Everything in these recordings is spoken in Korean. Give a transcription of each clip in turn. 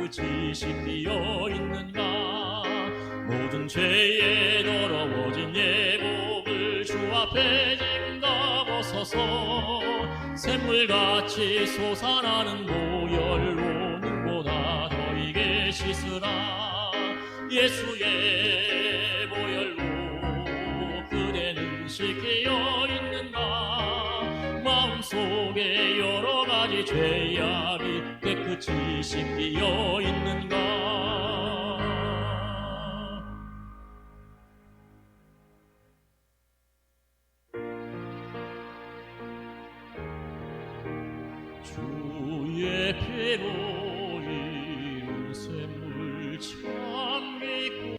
깨끗이 씻기어 있는가. 모든 죄에 더러워진 예복을 주 앞에 지금가 벗어서 샘물같이 솟아나는 보혈로 너희에게 씻으라. 예수의 보혈로 그대는 씻겨 있는가. 마음속에 여러 가지 죄악이 깨끗이 씻겨 있는가. 주의 피로 이룬 샘물 참 믿고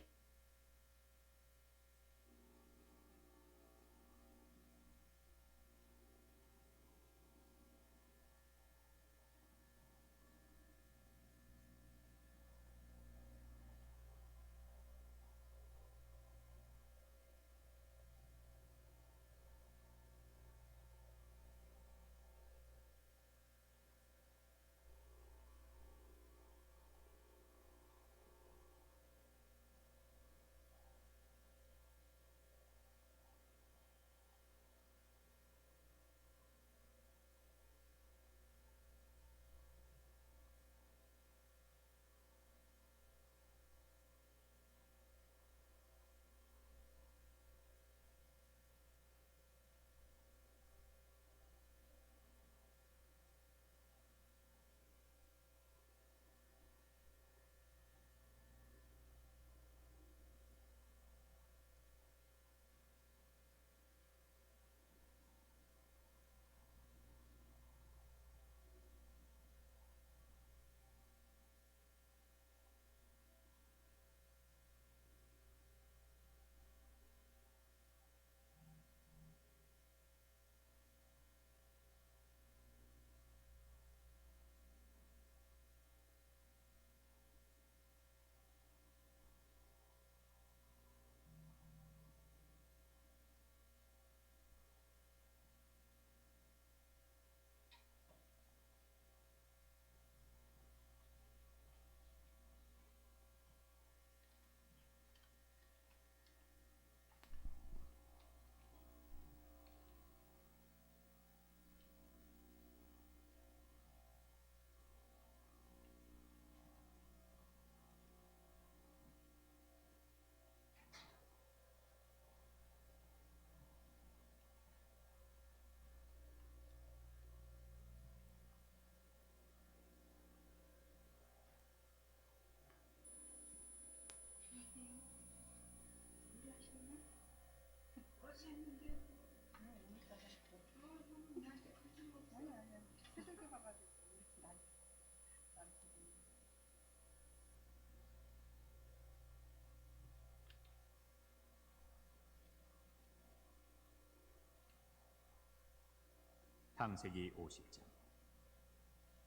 창세기 50장.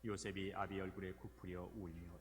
요셉이 아비 얼굴에 굽으려 울며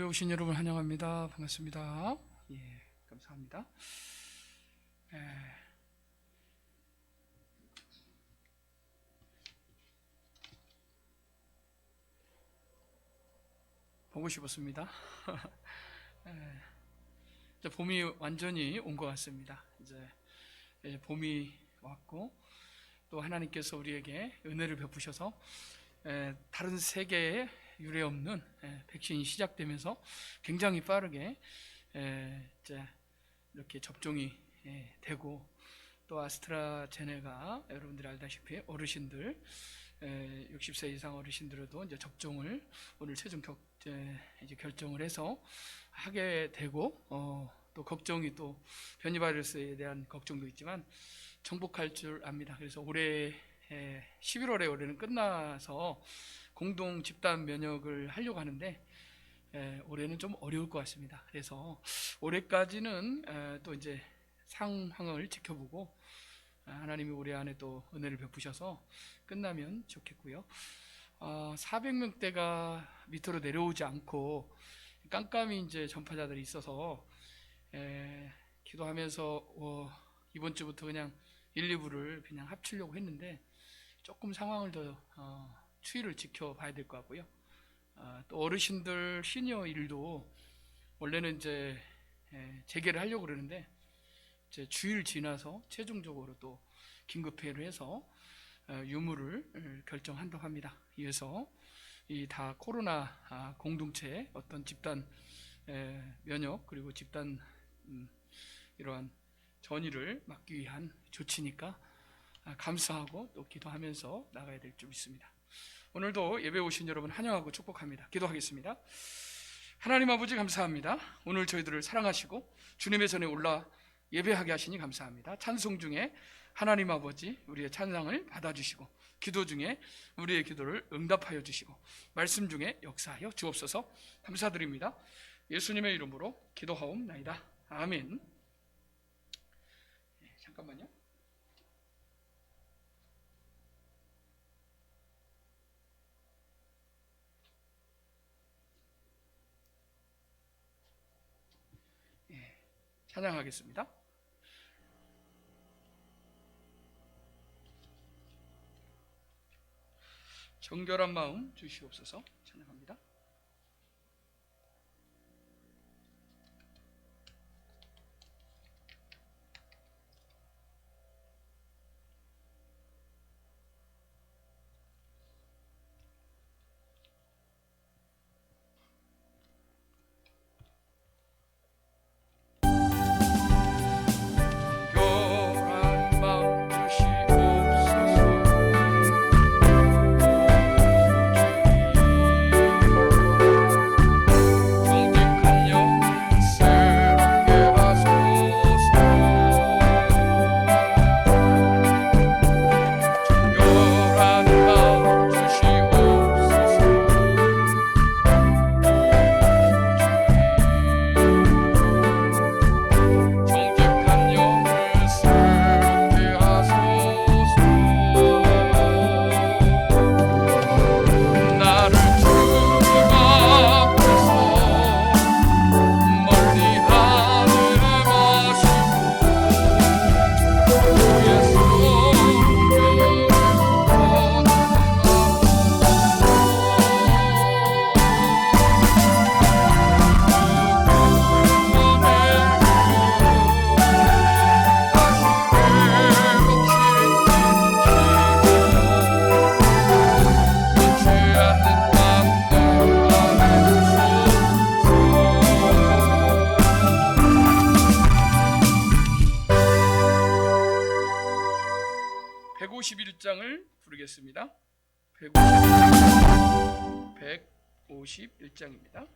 오신 여러분 환영합니다. 반갑습니다. 예, 감사합니다. 보고 싶었습니다. 이제 봄이 완전히 온 것 같습니다. 이제 봄이 왔고 또 하나님께서 우리에게 은혜를 베푸셔서 다른 세계에 유례 없는 백신이 시작되면서 굉장히 빠르게 이제 이렇게 접종이 되고 또 아스트라제네카 여러분들이 알다시피 어르신들 60세 이상 어르신들도 이제 접종을 오늘 최종 이제 결정을 해서 하게 되고 또 걱정이 또 변이 바이러스에 대한 걱정도 있지만 정복할 줄 압니다. 그래서 올해 11월에 올해는 끝나서 공동 집단 면역을 하려고 하는데 올해는 좀 어려울 것 같습니다. 그래서 올해까지는 또 이제 상황을 지켜보고 하나님이 올해 안에 또 은혜를 베푸셔서 끝나면 좋겠고요. 400명대가 밑으로 내려오지 않고 깜깜이 이제 전파자들이 있어서 기도하면서 이번 주부터 그냥 1, 2부를 그냥 합치려고 했는데 조금 상황을 더 추이를 지켜봐야 될 것 같고요. 또 어르신들 시니어 일도 원래는 이제 재개를 하려고 그러는데 이제 주일 지나서 최종적으로 또 긴급회의를 해서 유무를 결정한다고 합니다. 이어서 이 다 코로나 공동체 어떤 집단 면역 그리고 집단 이러한 전이를 막기 위한 조치니까 감사하고 또 기도하면서 나가야 될 줄 믿습니다. 오늘도 예배 오신 여러분 환영하고 축복합니다. 기도하겠습니다. 하나님 아버지 감사합니다. 오늘 저희들을 사랑하시고 주님의 전에 올라 예배하게 하시니 감사합니다. 찬송 중에 하나님 아버지 우리의 찬양을 받아주시고 기도 중에 우리의 기도를 응답하여 주시고 말씀 중에 역사하여 주옵소서. 감사드립니다. 예수님의 이름으로 기도하옵나이다. 아멘. 잠깐만요. 찬양하겠습니다. 정결한 마음 주시옵소서. 찬양합니다. 부르겠습니다. 151장입니다.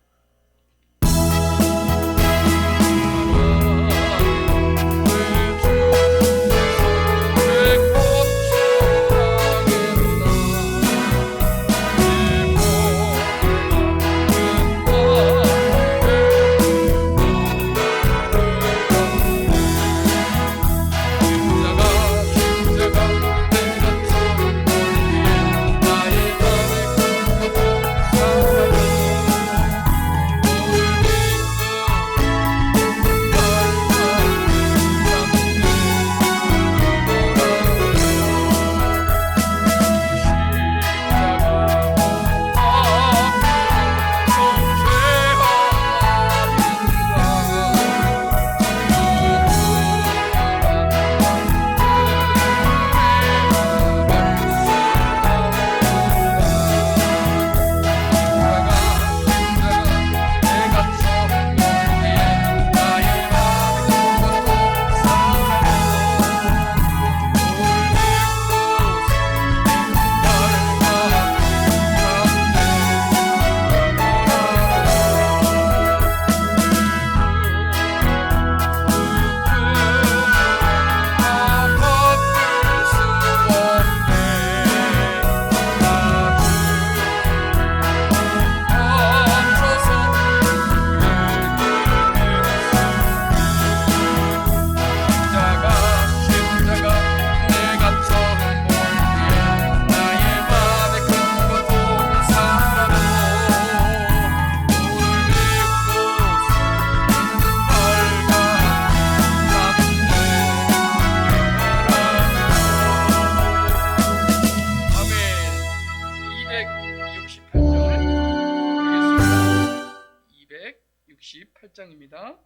42장입니다.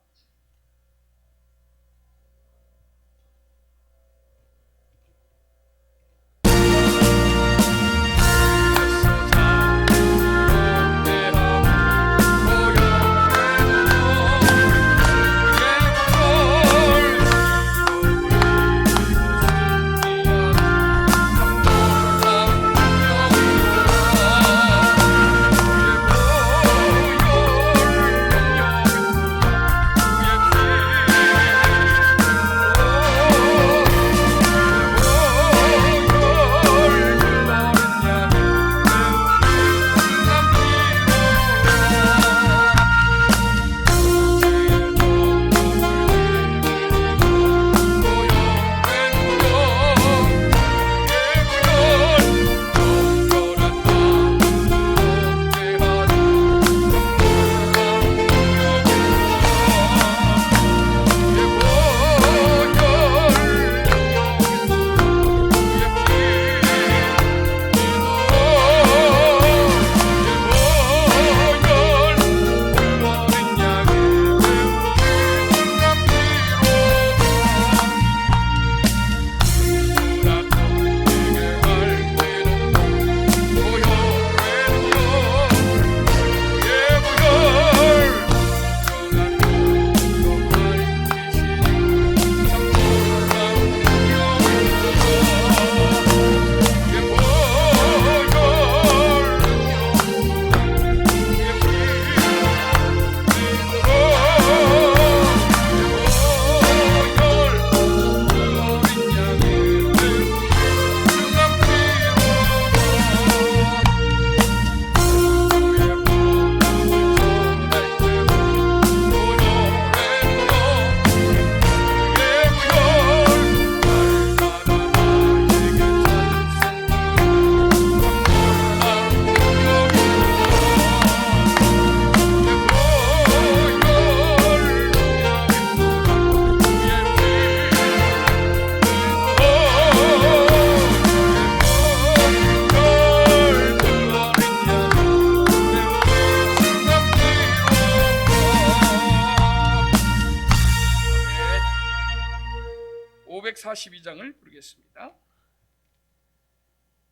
(542장을) 부르겠습니다.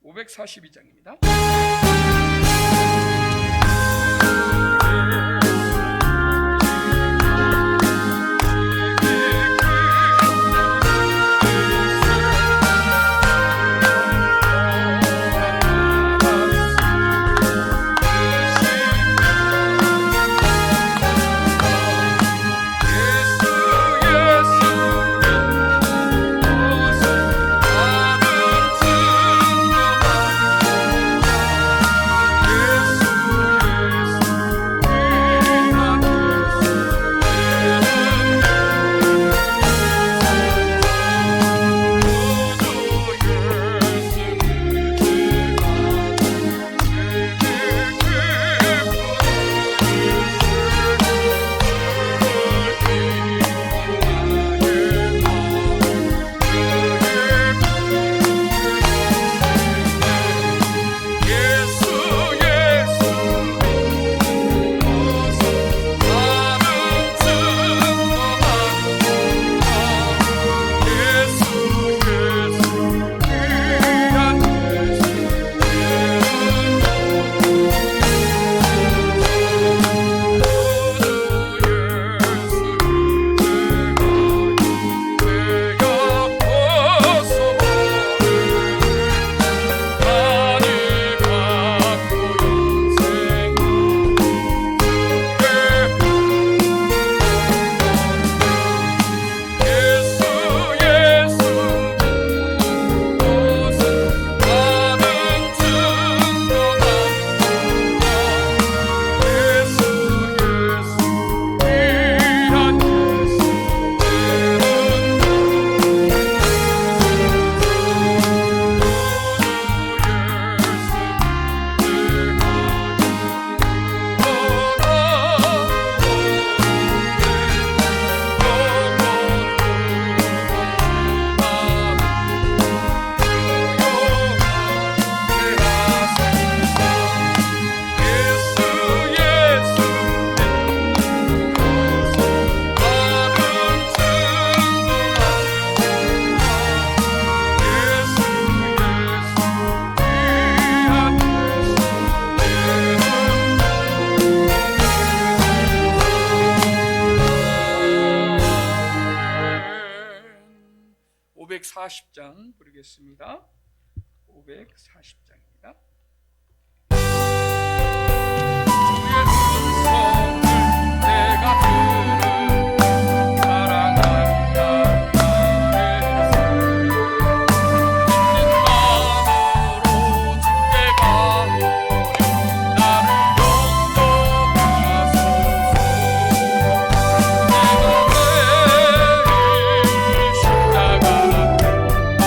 542장입니다. 540장 부르겠습니다. 540장입니다. 주의 음성을 내가 들은 사랑한다 말했어. 있는 마음으로 주께 가오니 나를 용서하소서. 내가 매일 십자가 더 가까이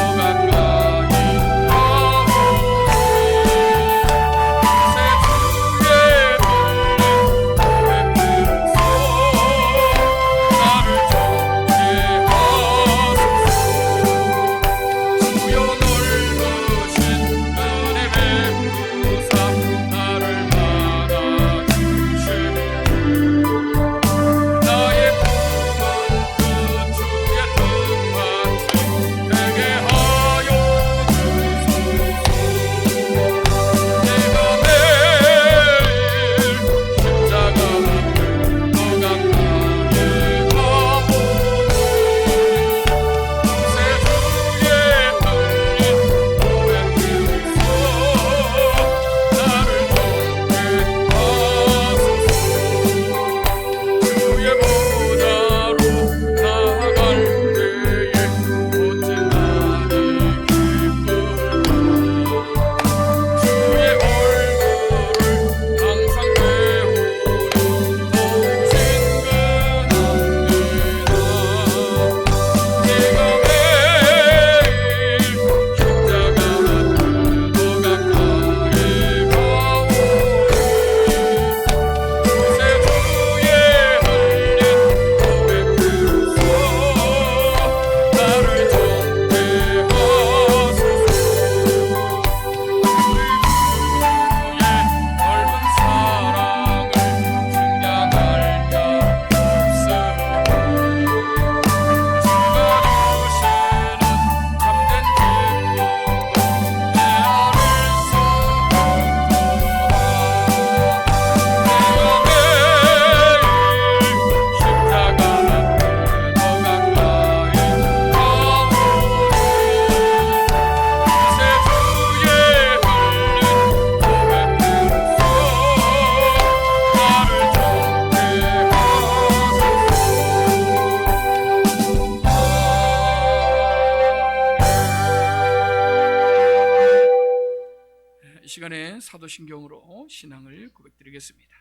시간에 사도신경으로 신앙을 고백드리겠습니다.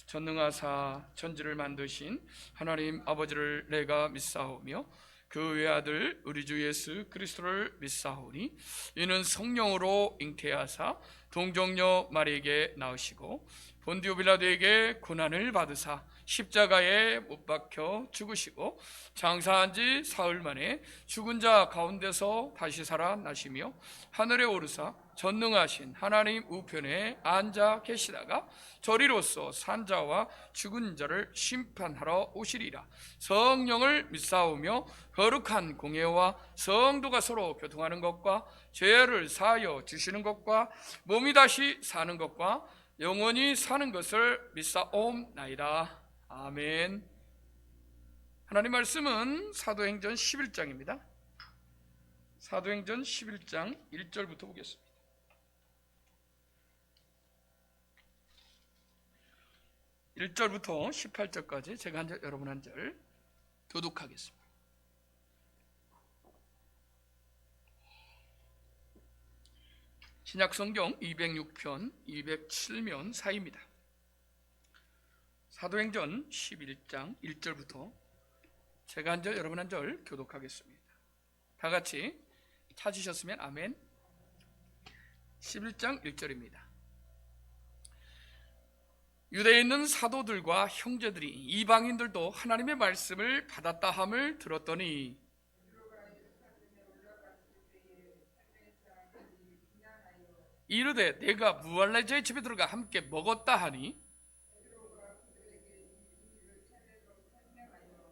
전능하사 천지를 만드신 하나님 아버지를 내가 믿사오며 그 외아들 우리 주 예수 그리스도를 믿사오니 이는 성령으로 잉태하사 동정녀 마리에게 나으시고 본디오 빌라도에게 고난을 받으사 십자가에 못 박혀 죽으시고 장사한 지 사흘 만에 죽은 자 가운데서 다시 살아나시며 하늘에 오르사 전능하신 하나님 우편에 앉아 계시다가 저리로서 산자와 죽은 자를 심판하러 오시리라. 성령을 믿사오며 거룩한 공예와 성도가 서로 교통하는 것과 죄를 사하여 주시는 것과 몸이 다시 사는 것과 영원히 사는 것을 믿사옵나이다. 아멘. 하나님 말씀은 사도행전 11장입니다. 사도행전 11장 1절부터 보겠습니다. 1절부터 18절까지 제가 한 절, 여러분 한 절 교독하겠습니다. 신약성경 206편, 207면 사이입니다. 사도행전 11장 1절부터 제가 한 절, 여러분 한 절 교독하겠습니다. 다 같이 찾으셨으면 아멘. 11장 1절입니다. 유대에 있는 사도들과 형제들이 이방인들도 하나님의 말씀을 받았다 함을 들었더니 이르되 내가 무할례자의 집에 들어가 함께 먹었다 하니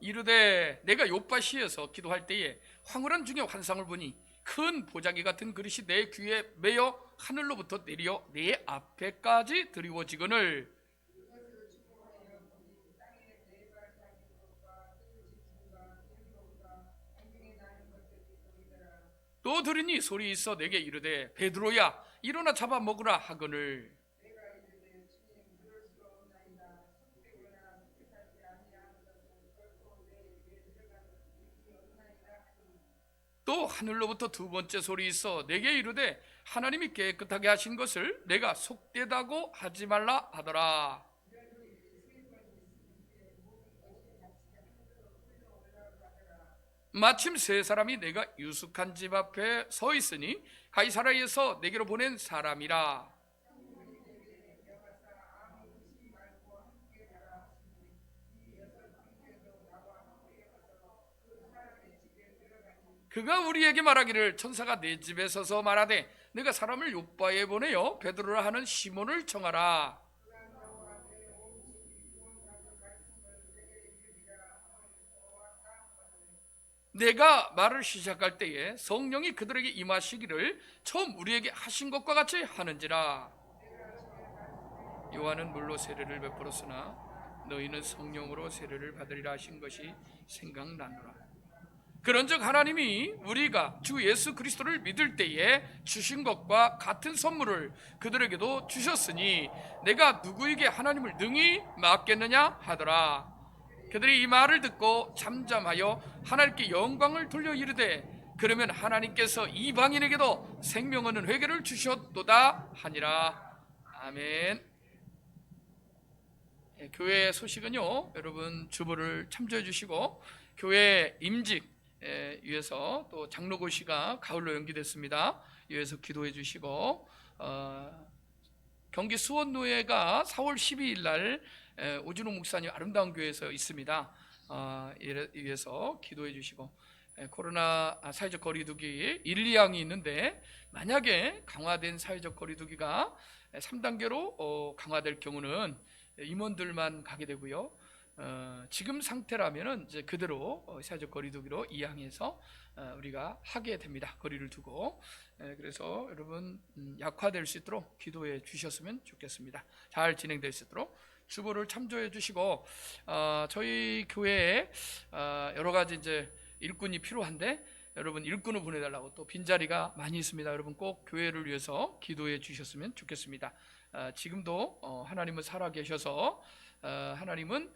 이르되 내가 요빠시에서 기도할 때에 황홀한 중에 환상을 보니 큰 보자기 같은 그릇이 내 귀에 매어 하늘로부터 내려 내 앞에까지 드리워지거늘 또 들으니 소리 있어 내게 이르되 베드로야 일어나 잡아먹으라 하거늘 또 하늘로부터 두 번째 소리 있어 내게 이르되 하나님이 깨끗하게 하신 것을 내가 속되다고 하지 말라 하더라. 마침 세 사람이 내가 유숙한 집 앞에 서 있으니 가이사라에서 내게로 보낸 사람이라. 그가 우리에게 말하기를 천사가 내 집에 서서 말하되 내가 사람을 요바에 보내어 베드로라 하는 시몬을 청하라. 내가 말을 시작할 때에 성령이 그들에게 임하시기를 처음 우리에게 하신 것과 같이 하는지라. 요한은 물로 세례를 베풀었으나 너희는 성령으로 세례를 받으리라 하신 것이 생각나노라. 그런즉 하나님이 우리가 주 예수 그리스도를 믿을 때에 주신 것과 같은 선물을 그들에게도 주셨으니 내가 누구에게 하나님을 능히 맡겠느냐 하더라. 그들이 이 말을 듣고 잠잠하여 하나님께 영광을 돌려 이르되 그러면 하나님께서 이방인에게도 생명 얻는 회개를 주셨도다 하니라. 아멘. 교회 소식은요, 여러분 주보를 참조해 주시고 교회 임직 위해서 또 장로고시가 가을로 연기됐습니다. 위해서 기도해 주시고 경기 수원노회가 4월 12일 날 오준호 목사님 아름다운 교회에서 있습니다. 위해서 기도해 주시고 코로나 사회적 거리두기 1, 2항이 있는데 만약에 강화된 사회적 거리두기가 3단계로 강화될 경우는 임원들만 가게 되고요. 지금 상태라면은 이제 그대로 사회적 거리두기로 2항에서 우리가 하게 됩니다. 거리를 두고. 그래서 여러분 약화될 수 있도록 기도해 주셨으면 좋겠습니다. 잘 진행될 수 있도록 주보를 참조해 주시고 저희 교회에 여러 가지 이제 일꾼이 필요한데 여러분 일꾼을 보내달라고 또 빈자리가 많이 있습니다. 여러분 꼭 교회를 위해서 기도해 주셨으면 좋겠습니다. 지금도 하나님은 살아계셔서 하나님은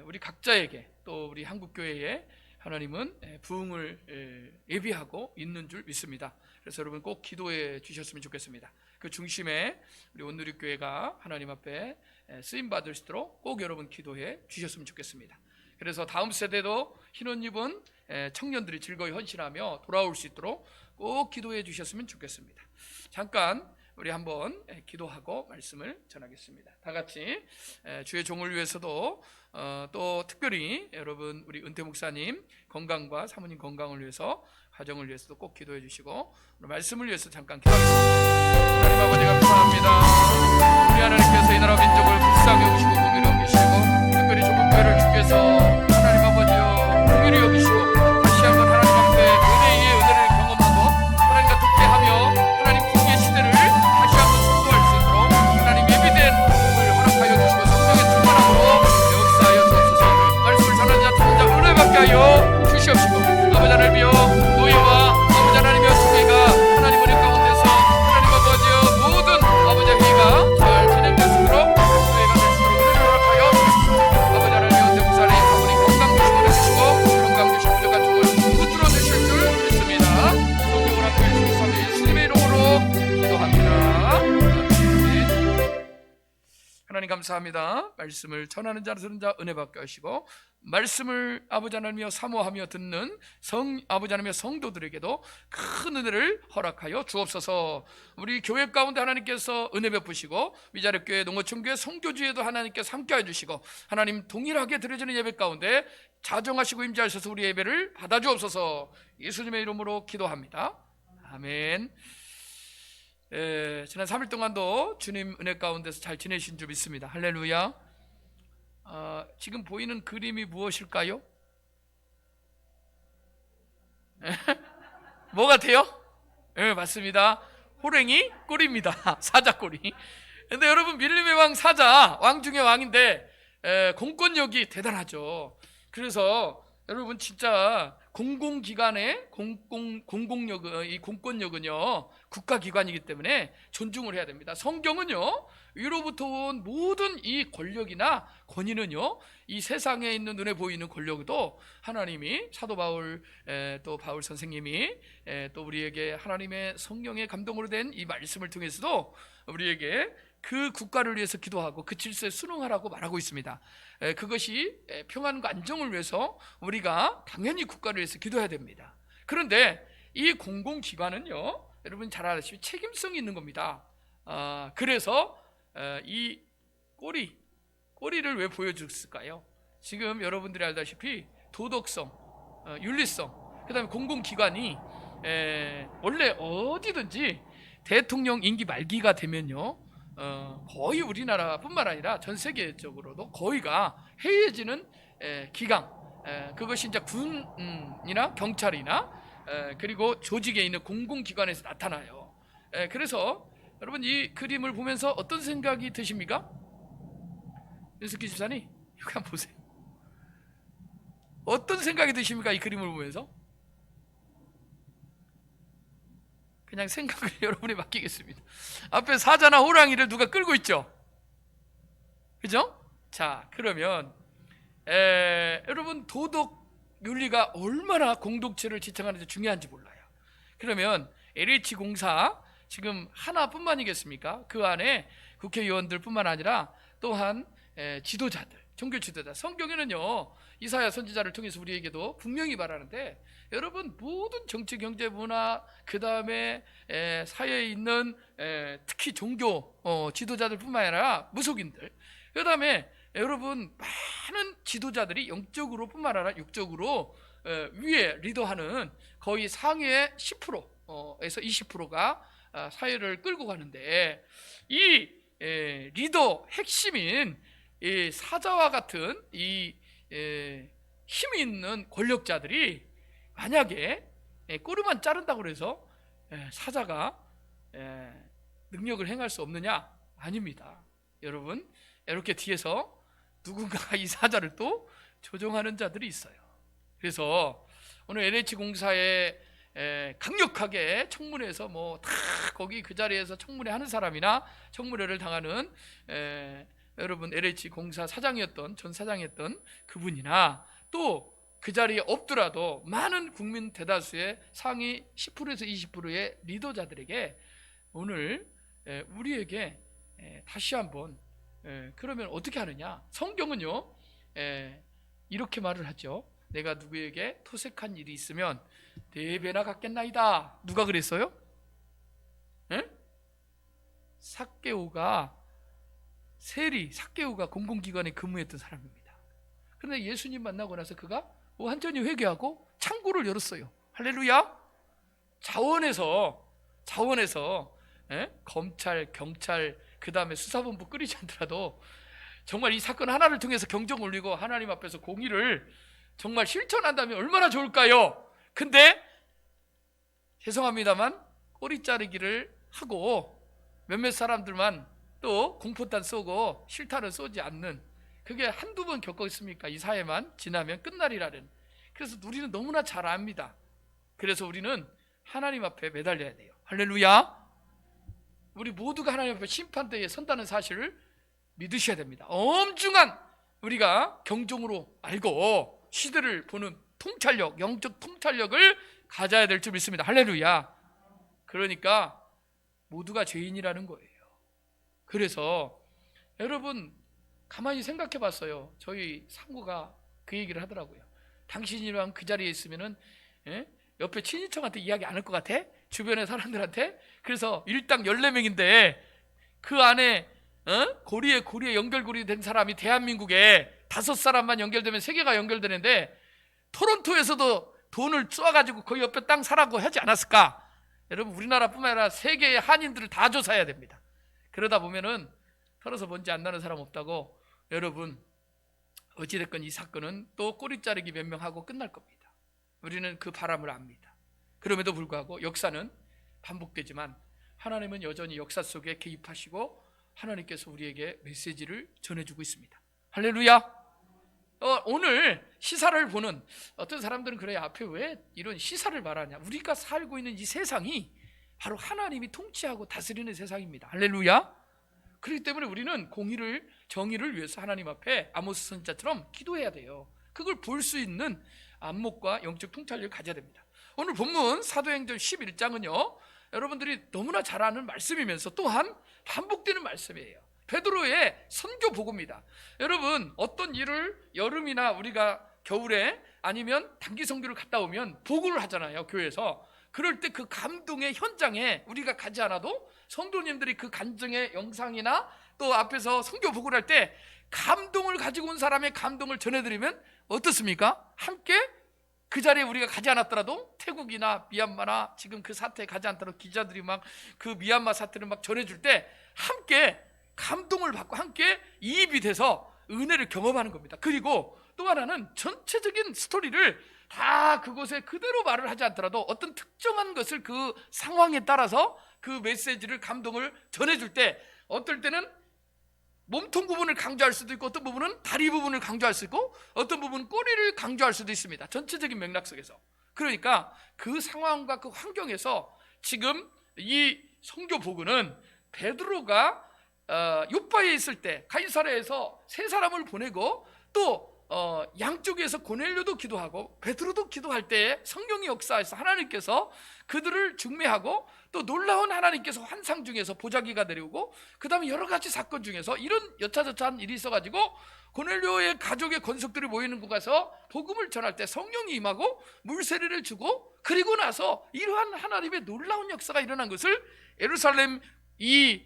우리 각자에게 또 우리 한국교회에 하나님은 부흥을 예비하고 있는 줄 믿습니다. 그래서 여러분 꼭 기도해 주셨으면 좋겠습니다. 그 중심에 우리 온누리교회가 하나님 앞에 쓰임받을 수 있도록 꼭 여러분 기도해 주셨으면 좋겠습니다. 그래서 다음 세대도 흰옷 입은 청년들이 즐거이 헌신하며 돌아올 수 있도록 꼭 기도해 주셨으면 좋겠습니다. 잠깐 우리 한번 기도하고 말씀을 전하겠습니다. 다 같이 주의 종을 위해서도 또 특별히 여러분 우리 은퇴 목사님 건강과 사모님 건강을 위해서 가정을 위해서도 꼭 기도해 주시고 오늘 말씀을 위해서 잠깐 기도하겠습니다. 하나님 아버지 감사합니다. 우리 하나님께서 이 나라 민족을 불쌍히 여기시고 긍휼히 여기시고 특별히 조국 교회를 주께서 하나님 아버지여 긍휼히 여기시고 다시 한번 하나님 앞에 은혜의 은혜를 경험하고 하나님과 독대하며 하나님 풍의 시대를 다시 한번 선도할 수 있도록 하나님 예비된 복을 허락하여 주시고 성령의 충만함으로 역사하여 주옵소서. 말씀을 전하는 자 듣는 자 은혜 받게 하여 주시옵시고 아버지 하나님이여 노예와 아버지 하나님이여 주께가 하나님 은혜 가운데서 하나님 아버지여 모든 아버지 회의가 잘 진행될 수 있도록 교회가 될 수 있도록 은혜를 허락하여 주시옵소서. 아버지 하나님이여 대부살이 아버님 건강 주시고 주시고 건강 주시고 부족한 종을 붙들어 내실 줄 믿습니다. 성령을 함께 주시옵소서. 예수님의 이름으로 기도합니다. 하나님 감사합니다. 말씀을 전하는 자 들은 자 은혜 받게 하시고 말씀을 아버지 하나님이여 사모하며 듣는 아버지 하나님의 성도들에게도 큰 은혜를 허락하여 주옵소서. 우리 교회 가운데 하나님께서 은혜 베푸시고 위자력교회 농어촌교회 성교주에도 하나님께서 함께해 주시고 하나님 동일하게 드려지는 예배 가운데 자정하시고 임재하셔서 우리 예배를 받아 주옵소서. 예수님의 이름으로 기도합니다. 아멘. 지난 3일 동안도 주님 은혜 가운데서 잘 지내신 줄 믿습니다. 할렐루야. 지금 보이는 그림이 무엇일까요? 뭐 같아요? 네, 맞습니다. 호랭이 꼴입니다. 사자 꼴이. 근데 여러분 밀림의 왕 사자, 왕 중의 왕인데 공권력이 대단하죠. 그래서 여러분 진짜 공공기관의 공공력, 이 공권력은요 국가기관이기 때문에 존중을 해야 됩니다. 성경은요 위로부터 온 모든 이 권력이나 권위는요 이 세상에 있는 눈에 보이는 권력도 하나님이 사도 바울 또 바울 선생님이 또 우리에게 하나님의 성령의 감동으로 된 이 말씀을 통해서도 우리에게 그 국가를 위해서 기도하고 그 질서에 순응하라고 말하고 있습니다. 그것이 평안과 안정을 위해서 우리가 당연히 국가를 위해서 기도해야 됩니다. 그런데 이 공공기관은요 여러분 잘 아시다시피 책임성이 있는 겁니다. 그래서 이 꼬리를 왜 보여줬을까요? 지금 여러분들이 알다시피 도덕성, 윤리성, 그 다음에 공공기관이 원래 어디든지 대통령 임기 말기가 되면요 거의 우리나라뿐만 아니라 전 세계적으로도 거의가 해이해지는 기강, 그것이 이제 군이나 경찰이나 그리고 조직에 있는 공공기관에서 나타나요. 그래서 여러분 이 그림을 보면서 어떤 생각이 드십니까? 윤석기 집사님 이거 한번 보세요. 어떤 생각이 드십니까? 이 그림을 보면서 그냥 생각을 여러분이 맡기겠습니다. 앞에 사자나 호랑이를 누가 끌고 있죠? 그죠? 자, 그러면 여러분 도덕 윤리가 얼마나 공동체를 지탱하는 데 중요한지 몰라요. 그러면 LH공사 지금 하나뿐만이겠습니까? 그 안에 국회의원들뿐만 아니라 또한 지도자들, 종교 지도자. 성경에는요 이사야 선지자를 통해서 우리에게도 분명히 말하는데 여러분 모든 정치, 경제, 문화, 그 다음에 사회에 있는 특히 종교 지도자들뿐만 아니라 무속인들, 그 다음에 여러분 많은 지도자들이 영적으로 뿐만 아니라 육적으로 위에 리더하는 거의 상위의 10%에서 20%가 사회를 끌고 가는데 이 리더 핵심인 이 사자와 같은 이 힘이 있는 권력자들이 만약에 꼬리만 자른다고 해서 사자가 능력을 행할 수 없느냐? 아닙니다. 여러분 이렇게 뒤에서 누군가 이 사자를 또 조종하는 자들이 있어요. 그래서 오늘 LH공사에 강력하게 청문회에서 뭐 다 거기 그 자리에서 청문회 하는 사람이나 청문회를 당하는 여러분 LH공사 사장이었던 전 사장이었던 그분이나 또 그 자리에 없더라도 많은 국민 대다수의 상위 10%에서 20%의 리더자들에게 오늘 우리에게 다시 한번 그러면 어떻게 하느냐? 성경은요 이렇게 말을 하죠. 내가 누구에게 토색한 일이 있으면 4배나 갚겠나이다. 누가 그랬어요? 삭개오가 삭개오가 공공기관에 근무했던 사람입니다. 그런데 예수님 만나고 나서 그가 완전히 회개하고 창고를 열었어요. 할렐루야. 자원에서 검찰, 경찰, 그 다음에 수사본부 끓이지 않더라도 정말 이 사건 하나를 통해서 경종 올리고 하나님 앞에서 공의를 정말 실천한다면 얼마나 좋을까요? 근데 죄송합니다만 꼬리 자르기를 하고 몇몇 사람들만 또 공포탄 쏘고 실탄을 쏘지 않는, 그게 한두 번 겪었습니까? 이 사회만 지나면 끝날이라는. 그래서 우리는 너무나 잘 압니다. 그래서 우리는 하나님 앞에 매달려야 돼요. 할렐루야. 우리 모두가 하나님 앞에 심판대에 선다는 사실을 믿으셔야 됩니다. 엄중한 우리가 경종으로 알고 시대를 보는 통찰력, 영적 통찰력을 가져야 될 줄 믿습니다. 할렐루야. 그러니까 모두가 죄인이라는 거예요. 그래서 여러분 가만히 생각해 봤어요. 저희 상무가 그 얘기를 하더라고요. 당신이랑 그 자리에 있으면은 옆에 친인척한테 이야기 안 할 것 같아? 주변의 사람들한테? 그래서 일당 14명인데 그 안에 고리에 연결고리 된 사람이 대한민국에 5사람만 연결되면 세계가 연결되는데 토론토에서도 돈을 쏘아가지고 거기 옆에 땅 사라고 하지 않았을까? 여러분 우리나라뿐만 아니라 세계의 한인들을 다 조사해야 됩니다. 그러다 보면은 털어서 먼지 안 나는 사람 없다고. 여러분 어찌됐건 이 사건은 또 꼬리 자르기 몇 명 하고 끝날 겁니다. 우리는 그 바람을 압니다. 그럼에도 불구하고 역사는 반복되지만 하나님은 여전히 역사 속에 개입하시고 하나님께서 우리에게 메시지를 전해주고 있습니다. 할렐루야. 오늘 시사를 보는 어떤 사람들은 그래요. 앞에 왜 이런 시사를 말하냐. 우리가 살고 있는 이 세상이 바로 하나님이 통치하고 다스리는 세상입니다. 할렐루야. 그렇기 때문에 우리는 공의를, 정의를 위해서 하나님 앞에 아모스 선지자처럼 기도해야 돼요. 그걸 볼 수 있는 안목과 영적 통찰력을 가져야 됩니다. 오늘 본문 사도행전 11장은요 여러분들이 너무나 잘 아는 말씀이면서 또한 반복되는 말씀이에요. 베드로의 선교 보고입니다. 여러분, 어떤 일을 여름이나 우리가 겨울에 아니면 단기 선교를 갔다 오면 보고를 하잖아요, 교회에서. 그럴 때 그 감동의 현장에 우리가 가지 않아도 성도님들이 그 간증의 영상이나 또 앞에서 선교 보고를 할 때 감동을 가지고 온 사람의 감동을 전해드리면 어떻습니까? 함께 그 자리에 우리가 가지 않았더라도 태국이나 미얀마나 지금 그 사태에 가지 않더라도 기자들이 막 그 미얀마 사태를 막 전해줄 때 함께 감동을 받고 함께 이입이 돼서 은혜를 경험하는 겁니다. 그리고 또 하나는 전체적인 스토리를 다 그곳에 그대로 말을 하지 않더라도 어떤 특정한 것을 그 상황에 따라서 그 메시지를, 감동을 전해줄 때 어떨 때는 몸통 부분을 강조할 수도 있고 어떤 부분은 다리 부분을 강조할 수 있고 어떤 부분은 꼬리를 강조할 수도 있습니다. 전체적인 맥락 속에서. 그러니까 그 상황과 그 환경에서 지금 이 선교 보고는 베드로가 요파에 있을 때 가이사랴에서 세 사람을 보내고 또 양쪽에서 고넬료도 기도하고 베드로도 기도할 때에 성령의 역사에서 하나님께서 그들을 중매하고 또 놀라운 하나님께서 환상 중에서 보자기가 내려오고 그 다음에 여러 가지 사건 중에서 이런 여차저차한 일이 있어가지고 고넬료의 가족의 권속들이 모이는 곳 가서 복음을 전할 때 성령이 임하고 물세례를 주고 그리고 나서 이러한 하나님의 놀라운 역사가 일어난 것을 예루살렘 이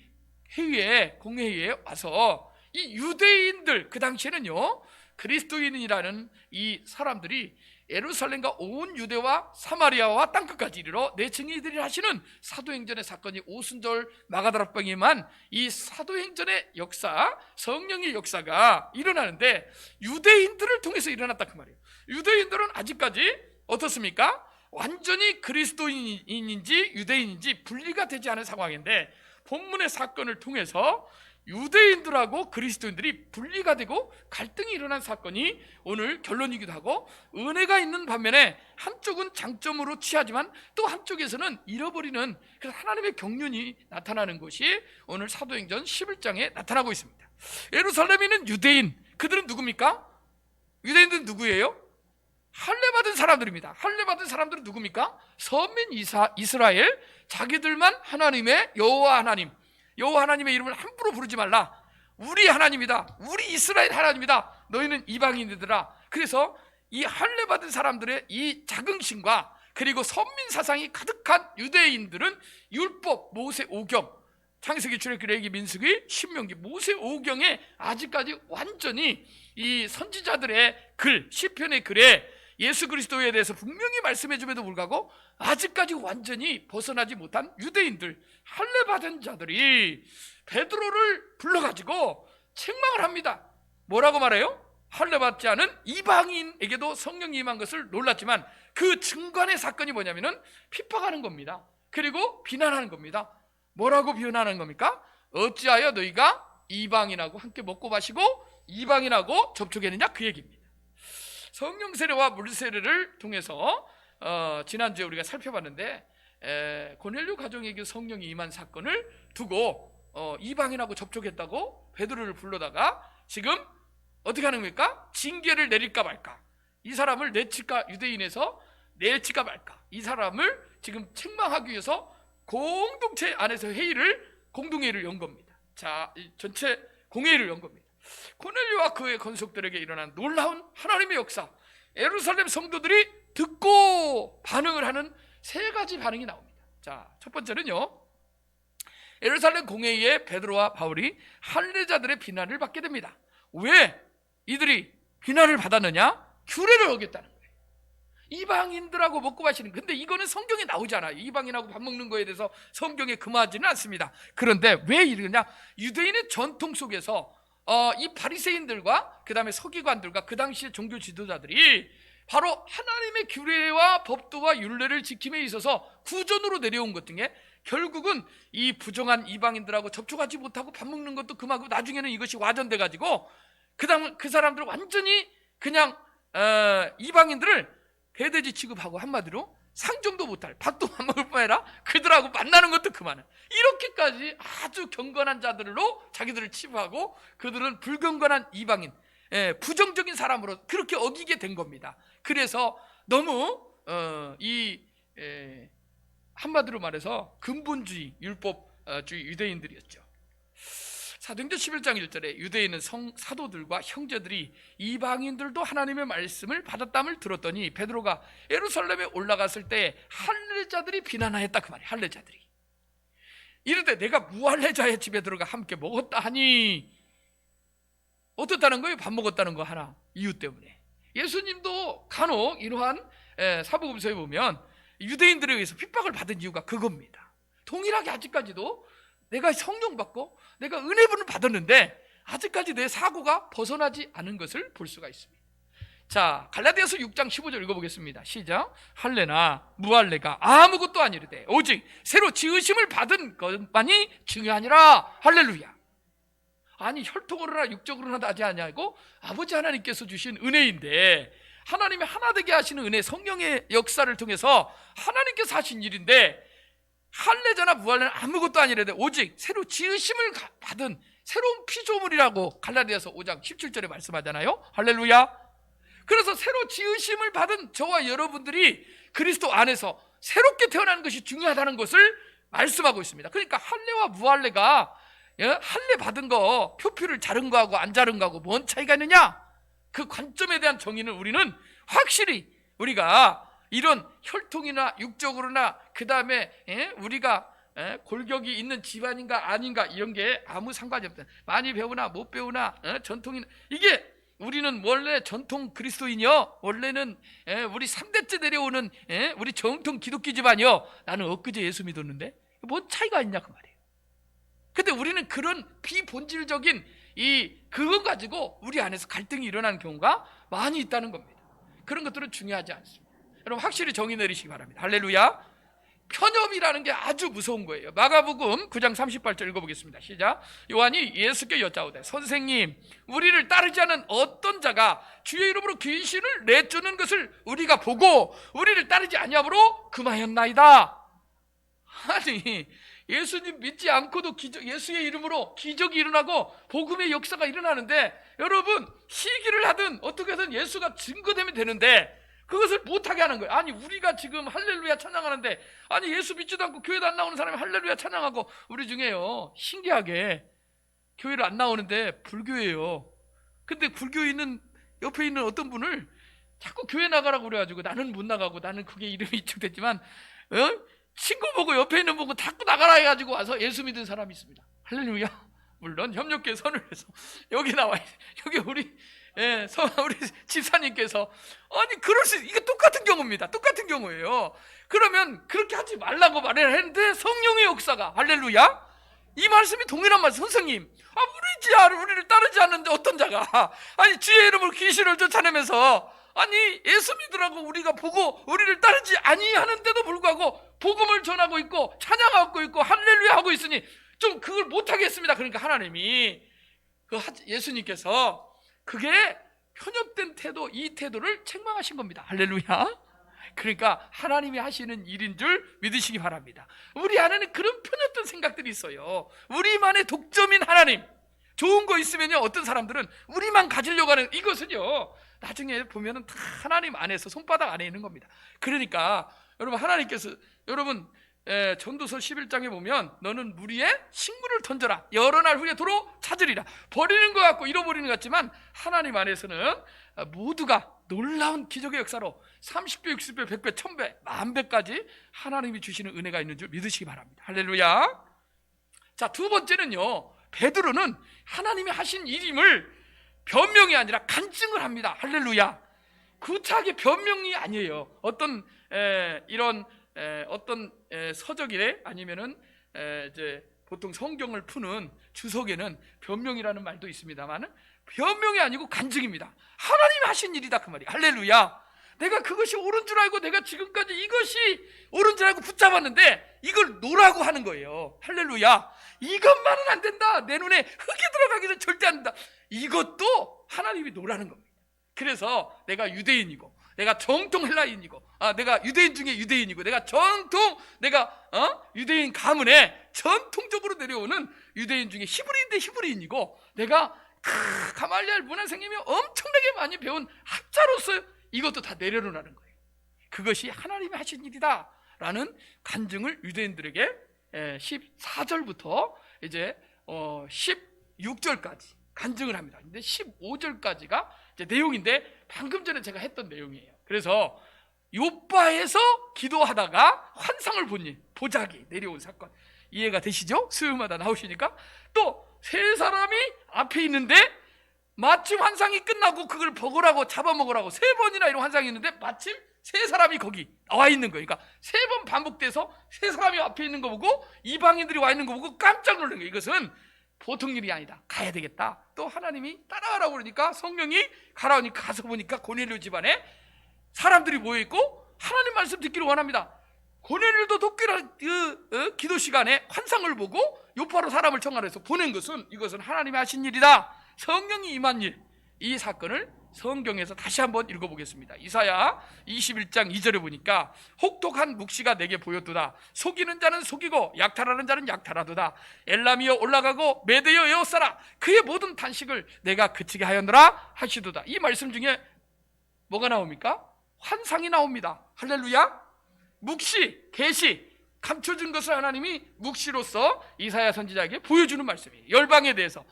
회의에, 공회의에 와서 이 유대인들, 그 당시에는요 그리스도인이라는 이 사람들이 예루살렘과 온 유대와 사마리아와 땅끝까지 이르러 내 증인들이 하시는 사도행전의 사건이 오순절 마가다락방에만 이 사도행전의 역사, 성령의 역사가 일어나는데 유대인들을 통해서 일어났다 그 말이에요. 유대인들은 아직까지 어떻습니까? 완전히 그리스도인인지 유대인인지 분리가 되지 않은 상황인데 본문의 사건을 통해서 유대인들하고 그리스도인들이 분리가 되고 갈등이 일어난 사건이 오늘 결론이기도 하고 은혜가 있는 반면에 한쪽은 장점으로 취하지만 또 한쪽에서는 잃어버리는 그래서 하나님의 경륜이 나타나는 것이 오늘 사도행전 11장에 나타나고 있습니다. 예루살렘에 있는 유대인, 그들은 누굽니까? 유대인들은 누구예요? 할례받은 사람들입니다. 할례받은 사람들은 누굽니까? 선민 이스라엘, 자기들만 하나님의 여호와 하나님의 이름을 함부로 부르지 말라. 우리 하나님이다. 우리 이스라엘 하나님이다. 너희는 이방인들아. 그래서 이 할례받은 사람들의 이 자긍심과 그리고 선민 사상이 가득한 유대인들은 율법, 모세 오경, 창세기, 출애굽기, 레위기, 민수기, 신명기, 모세 오경에 아직까지 완전히 이 선지자들의 글, 시편의 글에 예수 그리스도에 대해서 분명히 말씀해 줌에도 불구하고 아직까지 완전히 벗어나지 못한 유대인들, 할례받은 자들이 베드로를 불러가지고 책망을 합니다. 뭐라고 말해요? 할례받지 않은 이방인에게도 성령이 임한 것을 놀랐지만 그 중간의 사건이 뭐냐면은 핍박하는 겁니다. 그리고 비난하는 겁니다. 뭐라고 비난하는 겁니까? 어찌하여 너희가 이방인하고 함께 먹고 마시고 이방인하고 접촉했느냐 그 얘기입니다. 성령 세례와 물 세례를 통해서 지난주에 우리가 살펴봤는데 고넬료 가정에게 성령이 임한 사건을 두고 이방인하고 접촉했다고 베드로를 불러다가 지금 어떻게 하는 겁니까? 징계를 내릴까 말까, 이 사람을 내칠까, 유대인에서 내칠까 말까, 이 사람을 지금 책망하기 위해서 공동체 안에서 공동회의를 연 겁니다. 자, 전체 공회의를 연 겁니다. 고넬료와 그의 권속들에게 일어난 놀라운 하나님의 역사, 예루살렘 성도들이 듣고 반응을 하는 세 가지 반응이 나옵니다. 자, 첫 번째는요, 예루살렘 공회의에 베드로와 바울이 할례자들의 비난을 받게 됩니다. 왜 이들이 비난을 받았느냐? 규례를 어겼다는 거예요. 이방인들하고 먹고 마시는, 근데 이거는 성경에 나오잖아요. 이방인하고 밥 먹는 거에 대해서 성경에 금하지는 않습니다. 그런데 왜 이러냐? 유대인의 전통 속에서 이 바리새인들과 그 다음에 서기관들과 그 당시의 종교 지도자들이 바로 하나님의 규례와 법도와 율례를 지킴에 있어서 구전으로 내려온 것 중에 결국은 이 부정한 이방인들하고 접촉하지 못하고 밥 먹는 것도 금하고 나중에는 이것이 와전돼 가지고 그 다음 그 사람들을 완전히 그냥 이방인들을 배돼지 취급하고 한마디로 상종도 못할, 밥도 안 먹을 뿐 아니라 그들하고 만나는 것도 그만해. 이렇게까지 아주 경건한 자들로 자기들을 치부하고 그들은 불경건한 이방인, 부정적인 사람으로 그렇게 어기게 된 겁니다. 그래서 너무 한마디로 말해서 근본주의, 율법주의 유대인들이었죠. 사도행전 11장 1절에 유대인은 사도들과 형제들이 이방인들도 하나님의 말씀을 받았담을 들었더니 베드로가 예루살렘에 올라갔을 때 할례자들이 비난하였다 그 말이에요. 할례자들이 이르되 내가 무할례자의 집에 들어가 함께 먹었다 하니 어떻다는 거예요? 밥 먹었다는 거 하나 이유 때문에. 예수님도 간혹 이러한 사복음서에 보면 유대인들에 의해서 핍박을 받은 이유가 그겁니다. 동일하게 아직까지도 내가 성령 받고 내가 은혜분을 받았는데 아직까지 내 사고가 벗어나지 않은 것을 볼 수가 있습니다. 자, 갈라디아서 6장 15절 읽어보겠습니다. 시작. 할례나 무할례가 아무것도 아니르되 오직 새로 지으심을 받은 것만이 중요하니라. 할렐루야. 아니 혈통으로나 육적으로나 하지 아니하고 아버지 하나님께서 주신 은혜인데, 하나님이 하나 되게 하시는 은혜, 성령의 역사를 통해서 하나님께서 하신 일인데, 할례자나 무할례는 아무것도 아니라되 오직 새로 지으심을 받은 새로운 피조물이라고 갈라디아서 5장 17절에 말씀하잖아요. 할렐루야. 그래서 새로 지으심을 받은 저와 여러분들이 그리스도 안에서 새롭게 태어나는 것이 중요하다는 것을 말씀하고 있습니다. 그러니까 할례와 무할례가 할례 받은 거 표피를 자른 거하고 안 자른 거하고 뭔 차이가 있느냐, 그 관점에 대한 정의는 우리는 확실히 우리가 이런 혈통이나 육적으로나 그 다음에 우리가 골격이 있는 집안인가 아닌가 이런 게 아무 상관이 없다. 많이 배우나 못 배우나 전통이나, 이게 우리는 원래 전통 그리스도인이요, 원래는 우리 3대째 내려오는 우리 정통 기독교 집안이요, 나는 엊그제 예수 믿었는데 뭔 차이가 있냐 그 말이에요. 근데 우리는 그런 비본질적인 그거 가지고 우리 안에서 갈등이 일어나는 경우가 많이 있다는 겁니다. 그런 것들은 중요하지 않습니다. 여러분 확실히 정의 내리시기 바랍니다. 할렐루야. 편협이라는 게 아주 무서운 거예요. 마가복음 9장 38절 읽어보겠습니다. 시작. 요한이 예수께 여짜오되 선생님, 우리를 따르지 않은 어떤 자가 주의 이름으로 귀신을 내쫓는 것을 우리가 보고 우리를 따르지 아니함으로 금하였나이다. 아니 예수님 믿지 않고도 예수의 이름으로 기적이 일어나고 복음의 역사가 일어나는데, 여러분 시기를 하든 어떻게 하든 예수가 증거되면 되는데 그것을 못하게 하는 거예요. 아니 우리가 지금 할렐루야 찬양하는데, 아니 예수 믿지도 않고 교회도 안 나오는 사람이 할렐루야 찬양하고, 우리 중에요 신기하게 교회를 안 나오는데 불교예요. 근데 불교에 있는 옆에 있는 어떤 분을 자꾸 교회 나가라고 그래가지고 나는 못 나가고, 나는 그게 이름이 이축됐지만 친구 보고 옆에 있는 보고 자꾸 나가라 해가지고 와서 예수 믿은 사람이 있습니다. 할렐루야. 물론 협력계 선을 해서 여기 나와 있어요. 여기 우리 집사님께서, 아니 그럴 수, 이게 똑같은 경우입니다. 똑같은 경우예요. 그러면 그렇게 하지 말라고 말을 했는데 성령의 역사가, 할렐루야, 이 말씀이 동일한 말씀. 선생님, 우리를 따르지 않는데 어떤 자가 아니 주의 이름으로 귀신을 쫓아내면서 아니 예수 믿으라고 우리가 보고 우리를 따르지 아니하는데도 불구하고 복음을 전하고 있고 찬양하고 있고 할렐루야 하고 있으니 좀 그걸 못하게 했습니다. 그러니까 하나님이 예수님께서 그게 편협된 태도, 이 태도를 책망하신 겁니다. 할렐루야. 그러니까 하나님이 하시는 일인 줄 믿으시기 바랍니다. 우리 안에는 그런 편협된 생각들이 있어요. 우리만의 독점인 하나님, 좋은 거 있으면요 어떤 사람들은 우리만 가지려고 하는, 이것은요 나중에 보면은 다 하나님 안에서 손바닥 안에 있는 겁니다. 그러니까 여러분 하나님께서, 여러분 전도서 11장에 보면 너는 무리에 식물을 던져라, 여러 날 후에 도로 찾으리라. 버리는 것 같고 잃어버리는 것 같지만 하나님 안에서는 모두가 놀라운 기적의 역사로 30배, 60배, 100배, 1000배, 10,000배까지 하나님이 주시는 은혜가 있는 줄 믿으시기 바랍니다. 할렐루야. 자, 두 번째는요, 베드로는 하나님이 하신 일임을 변명이 아니라 간증을 합니다. 할렐루야. 구차하게 변명이 아니에요. 어떤 서적이래 아니면은 이제 보통 성경을 푸는 주석에는 변명이라는 말도 있습니다만은 변명이 아니고 간증입니다. 하나님이 하신 일이다 그 말이야. 할렐루야. 내가 그것이 옳은 줄 알고 내가 지금까지 이것이 옳은 줄 알고 붙잡았는데 이걸 노라고 하는 거예요. 할렐루야. 이것만은 안 된다. 내 눈에 흙이 들어가기는 절대 안 된다. 이것도 하나님이 노라는 겁니다. 그래서 내가 유대인이고, 내가 정통 헬라인이고, 내가 유대인 중에 유대인이고, 내가 유대인 가문에 전통적으로 내려오는 유대인 중에 히브리인데 히브리인이고, 내가 가말리엘 문화생님이 엄청나게 많이 배운 학자로서 이것도 다 내려놓으라는 거예요. 그것이 하나님이 하신 일이다 라는 간증을 유대인들에게 14절부터 이제 16절까지 간증을 합니다. 근데 15절까지가 이제 내용인데 방금 전에 제가 했던 내용이에요. 그래서 요바에서 기도하다가 환상을 본 일, 보자기 내려온 사건 이해가 되시죠? 수요일마다 나오시니까. 또 세 사람이 앞에 있는데 마침 환상이 끝나고 그걸 먹으라고, 잡아먹으라고 3번이나 이런 환상이 있는데 마침 세 사람이 거기 나와 있는 거예요. 그러니까 3번 반복돼서 세 사람이 앞에 있는 거 보고 이방인들이 와 있는 거 보고 깜짝 놀란 거예요. 이것은 보통 일이 아니다. 가야 되겠다. 또 하나님이 따라가라고 그러니까 성령이 가라오니까 가서 보니까 고넬료 집안에 사람들이 모여있고 하나님 말씀 듣기를 원합니다. 고넬료도 기도 시간에 환상을 보고 요파로 사람을 청하라 해서 보낸 것은, 이것은 하나님이 하신 일이다. 성령이 임한 일. 이 사건을 성경에서 다시 한번 읽어보겠습니다. 이사야 21장 2절에 보니까 혹독한 묵시가 내게 보였도다. 속이는 자는 속이고 약탈하는 자는 약탈하도다. 엘람이여 올라가고 메대여 에워싸라. 그의 모든 탄식을 내가 그치게 하였노라 하시도다. 이 말씀 중에 뭐가 나옵니까? 환상이 나옵니다. 할렐루야. 묵시, 계시, 감춰준 것을 하나님이 묵시로서 이사야 선지자에게 보여주는 말씀이에요. 열방에 대해서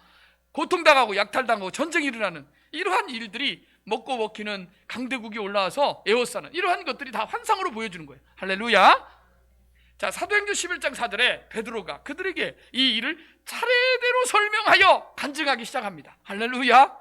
고통당하고 약탈당하고 전쟁이 일어나는 이러한 일들이, 먹고 먹히는 강대국이 올라와서 에워싸는 이러한 것들이 다 환상으로 보여주는 거예요. 할렐루야. 자, 사도행전 11장 4절에 베드로가 그들에게 이 일을 차례대로 설명하여 간증하기 시작합니다. 할렐루야.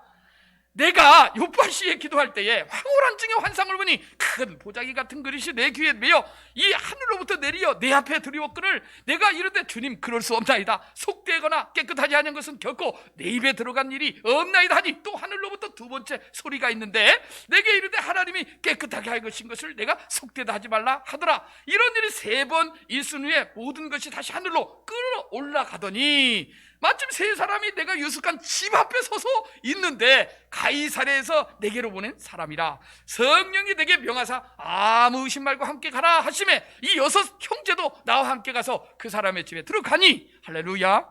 내가 요파시에 기도할 때에 황홀한 중에 환상을 보니 큰 보자기 같은 그릇이 내 귀에 매여 이 하늘로부터 내리어 내 앞에 들이었거늘 내가 이르되 주님 그럴 수 없나이다. 속되거나 깨끗하지 않은 것은 결코 내 입에 들어간 일이 없나이다 하니 또 하늘로부터 두 번째 소리가 있는데 내게 이르되 하나님이 깨끗하게 할 것인 것을 내가 속되다 하지 말라 하더라. 이런 일이 3번 있은 후에 모든 것이 다시 하늘로 끌어 올라가더니 마침 세 사람이 내가 유숙한 집 앞에 서서 있는데 가이사랴에서 내게로 보낸 사람이라. 성령이 내게 명하사 아무 의심 말고 함께 가라 하심에 이 6 형제도 나와 함께 가서 그 사람의 집에 들어가니. 할렐루야.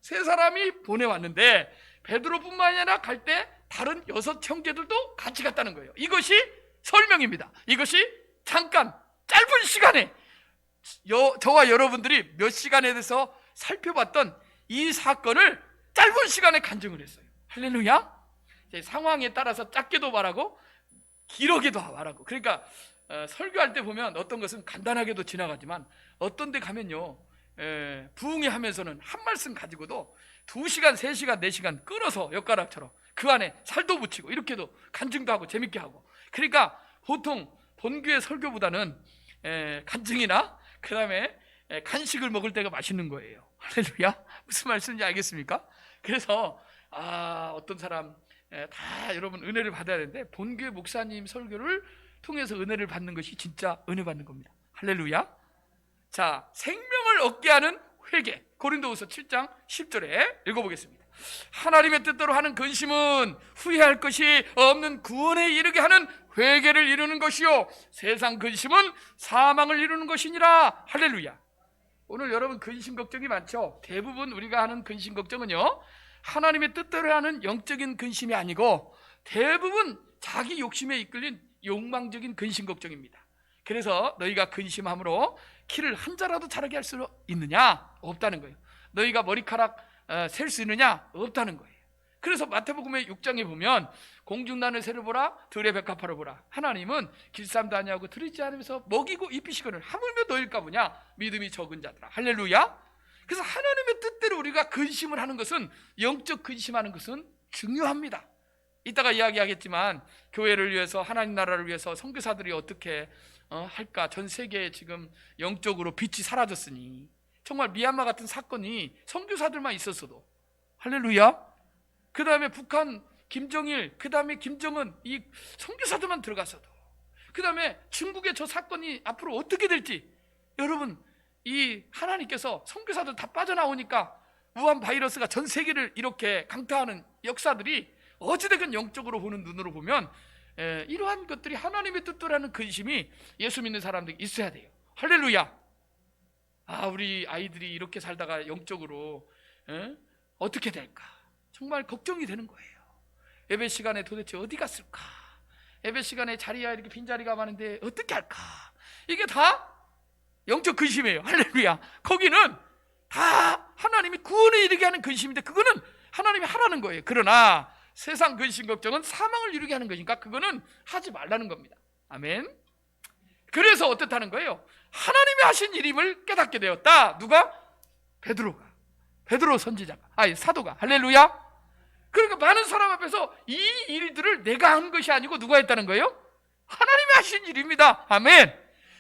세 사람이 보내왔는데 베드로뿐만 아니라 갈 때 다른 6 형제들도 같이 갔다는 거예요. 이것이 설명입니다. 이것이 잠깐 짧은 시간에 저와 여러분들이 몇 시간에 대해서 살펴봤던 이 사건을 짧은 시간에 간증을 했어요. 할렐루야. 상황에 따라서 짧게도 말하고 길게도 말하고. 그러니까 설교할 때 보면 어떤 것은 간단하게도 지나가지만 어떤 데 가면요, 부흥회 하면서는 한 말씀 가지고도 2시간, 3시간, 4시간 끌어서 엿가락처럼 그 안에 살도 붙이고 이렇게도 간증도 하고 재밌게 하고. 그러니까 보통 본교의 설교보다는 간증이나 그 다음에 간식을 먹을 때가 맛있는 거예요. 할렐루야. 무슨 말씀인지 알겠습니까? 그래서 어떤 사람 다 여러분 은혜를 받아야 되는데 본교회 목사님 설교를 통해서 은혜를 받는 것이 진짜 은혜 받는 겁니다. 할렐루야. 자, 생명을 얻게 하는 회개. 고린도후서 7장 10절에 읽어보겠습니다. 하나님의 뜻대로 하는 근심은 후회할 것이 없는 구원에 이르게 하는 회개를 이루는 것이요 세상 근심은 사망을 이루는 것이니라. 할렐루야. 오늘 여러분 근심 걱정이 많죠? 대부분 우리가 하는 근심 걱정은요, 하나님의 뜻대로 하는 영적인 근심이 아니고 대부분 자기 욕심에 이끌린 욕망적인 근심 걱정입니다. 그래서 너희가 근심함으로 키를 한 자라도 자라게 할 수 있느냐? 없다는 거예요. 너희가 머리카락 셀 수 있느냐? 없다는 거예요. 그래서 마태복음의 6장에 보면 공중난을 새를 보라 들의 백합화를 보라. 하나님은 길쌈도 아니하고 들이지 않으면서 먹이고 입히시거늘 하물며 너희일까 보냐? 믿음이 적은 자들아. 할렐루야. 그래서 하나님의 뜻대로 우리가 근심을 하는 것은, 영적 근심하는 것은 중요합니다. 이따가 이야기하겠지만 교회를 위해서, 하나님 나라를 위해서 선교사들이 어떻게 할까. 전 세계에 지금 영적으로 빛이 사라졌으니 정말 미얀마 같은 사건이 선교사들만 있었어도, 할렐루야. 그 다음에 북한 김정일, 그 다음에 김정은, 이 선교사들만 들어갔어도, 그 다음에 중국의 저 사건이 앞으로 어떻게 될지, 여러분 이 하나님께서 선교사들 다 빠져나오니까 우한 바이러스가 전 세계를 이렇게 강타하는 역사들이 어찌됐건 영적으로 보는 눈으로 보면 이러한 것들이 하나님의 뜻도라는 근심이 예수 믿는 사람들이 있어야 돼요. 할렐루야. 우리 아이들이 이렇게 살다가 영적으로 어떻게 될까 정말 걱정이 되는 거예요. 예배 시간에 도대체 어디 갔을까? 예배 시간에 자리야 이렇게 빈자리가 많은데 어떻게 할까? 이게 다 영적 근심이에요. 할렐루야. 거기는 다 하나님이 구원에 이르게 하는 근심인데 그거는 하나님이 하라는 거예요. 그러나 세상 근심 걱정은 사망을 이루게 하는 것이니까 그거는 하지 말라는 겁니다. 아멘. 그래서 어떻다는 거예요? 하나님이 하신 일임을 깨닫게 되었다. 누가? 베드로 선지자가, 사도가. 할렐루야. 그러니까 많은 사람 앞에서 이 일들을 내가 한 것이 아니고 누가 했다는 거예요? 하나님이 하신 일입니다. 아멘.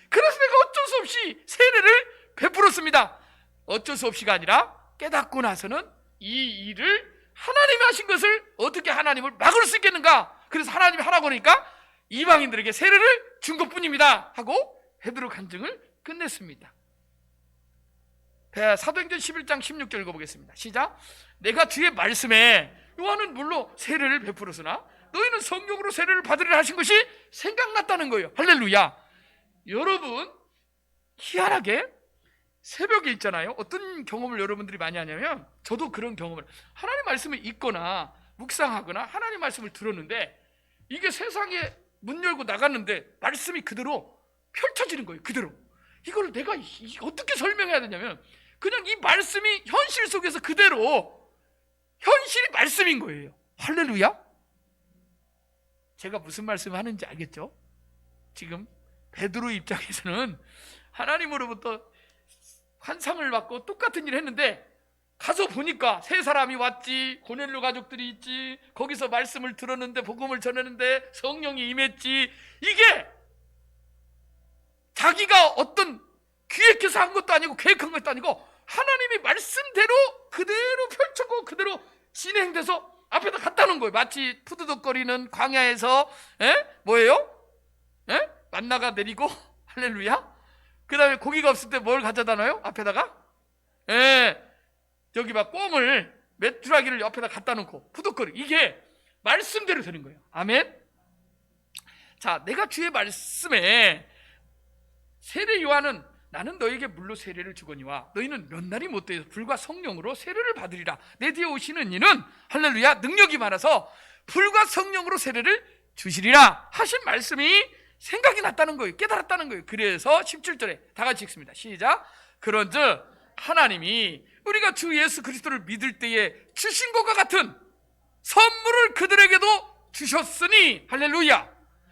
그래서 내가 어쩔 수 없이 세례를 베풀었습니다. 어쩔 수 없이가 아니라 깨닫고 나서는 이 일을 하나님이 하신 것을 어떻게 하나님을 막을 수 있겠는가? 그래서 하나님이 하라고 하니까 이방인들에게 세례를 준 것뿐입니다 하고 베드로 간증을 끝냈습니다. 사도행전 11장 16절 읽어보겠습니다. 시작. 내가 주의 말씀에 요한은 물론 세례를 베풀었으나 너희는 성령으로 세례를 받으리라 하신 것이 생각났다는 거예요. 할렐루야. 여러분 희한하게 새벽에 있잖아요. 어떤 경험을 여러분들이 많이 하냐면 저도 그런 경험을 하나님 말씀을 읽거나 묵상하거나 하나님 말씀을 들었는데 이게 세상에 문 열고 나갔는데 말씀이 그대로 펼쳐지는 거예요. 그대로. 이걸 내가 어떻게 설명해야 되냐면 그냥 이 말씀이 현실 속에서 그대로 현실이 말씀인 거예요. 할렐루야. 제가 무슨 말씀을 하는지 알겠죠? 지금 베드로 입장에서는 하나님으로부터 환상을 받고 똑같은 일을 했는데 가서 보니까 세 사람이 왔지, 고넬료 가족들이 있지, 거기서 말씀을 들었는데 복음을 전했는데 성령이 임했지. 이게 자기가 어떤 기획해서 한 것도 아니고 계획한 것도 아니고 하나님이 말씀대로 그대로 펼쳤고 그대로 진행돼서 앞에다 갖다 놓은 거예요. 마치 푸드덕거리는 광야에서 뭐예요? 만나가 내리고 할렐루야. 그 다음에 고기가 없을 때 뭘 가져다 놔요? 앞에다가? 여기 막 꽁을 메뚜라기를 옆에다 갖다 놓고 푸드덕거리. 이게 말씀대로 되는 거예요. 아멘. 자, 내가 주의 말씀에 세례 요한은 나는 너에게 물로 세례를 주거니와 너희는 몇 날이 못 되어서 불과 성령으로 세례를 받으리라. 내 뒤에 오시는 이는 할렐루야 능력이 많아서 불과 성령으로 세례를 주시리라 하신 말씀이 생각이 났다는 거예요. 깨달았다는 거예요. 그래서 17절에 다 같이 읽습니다. 시작. 그런즉 하나님이 우리가 주 예수 그리스도를 믿을 때에 주신 것과 같은 선물을 그들에게도 주셨으니 할렐루야.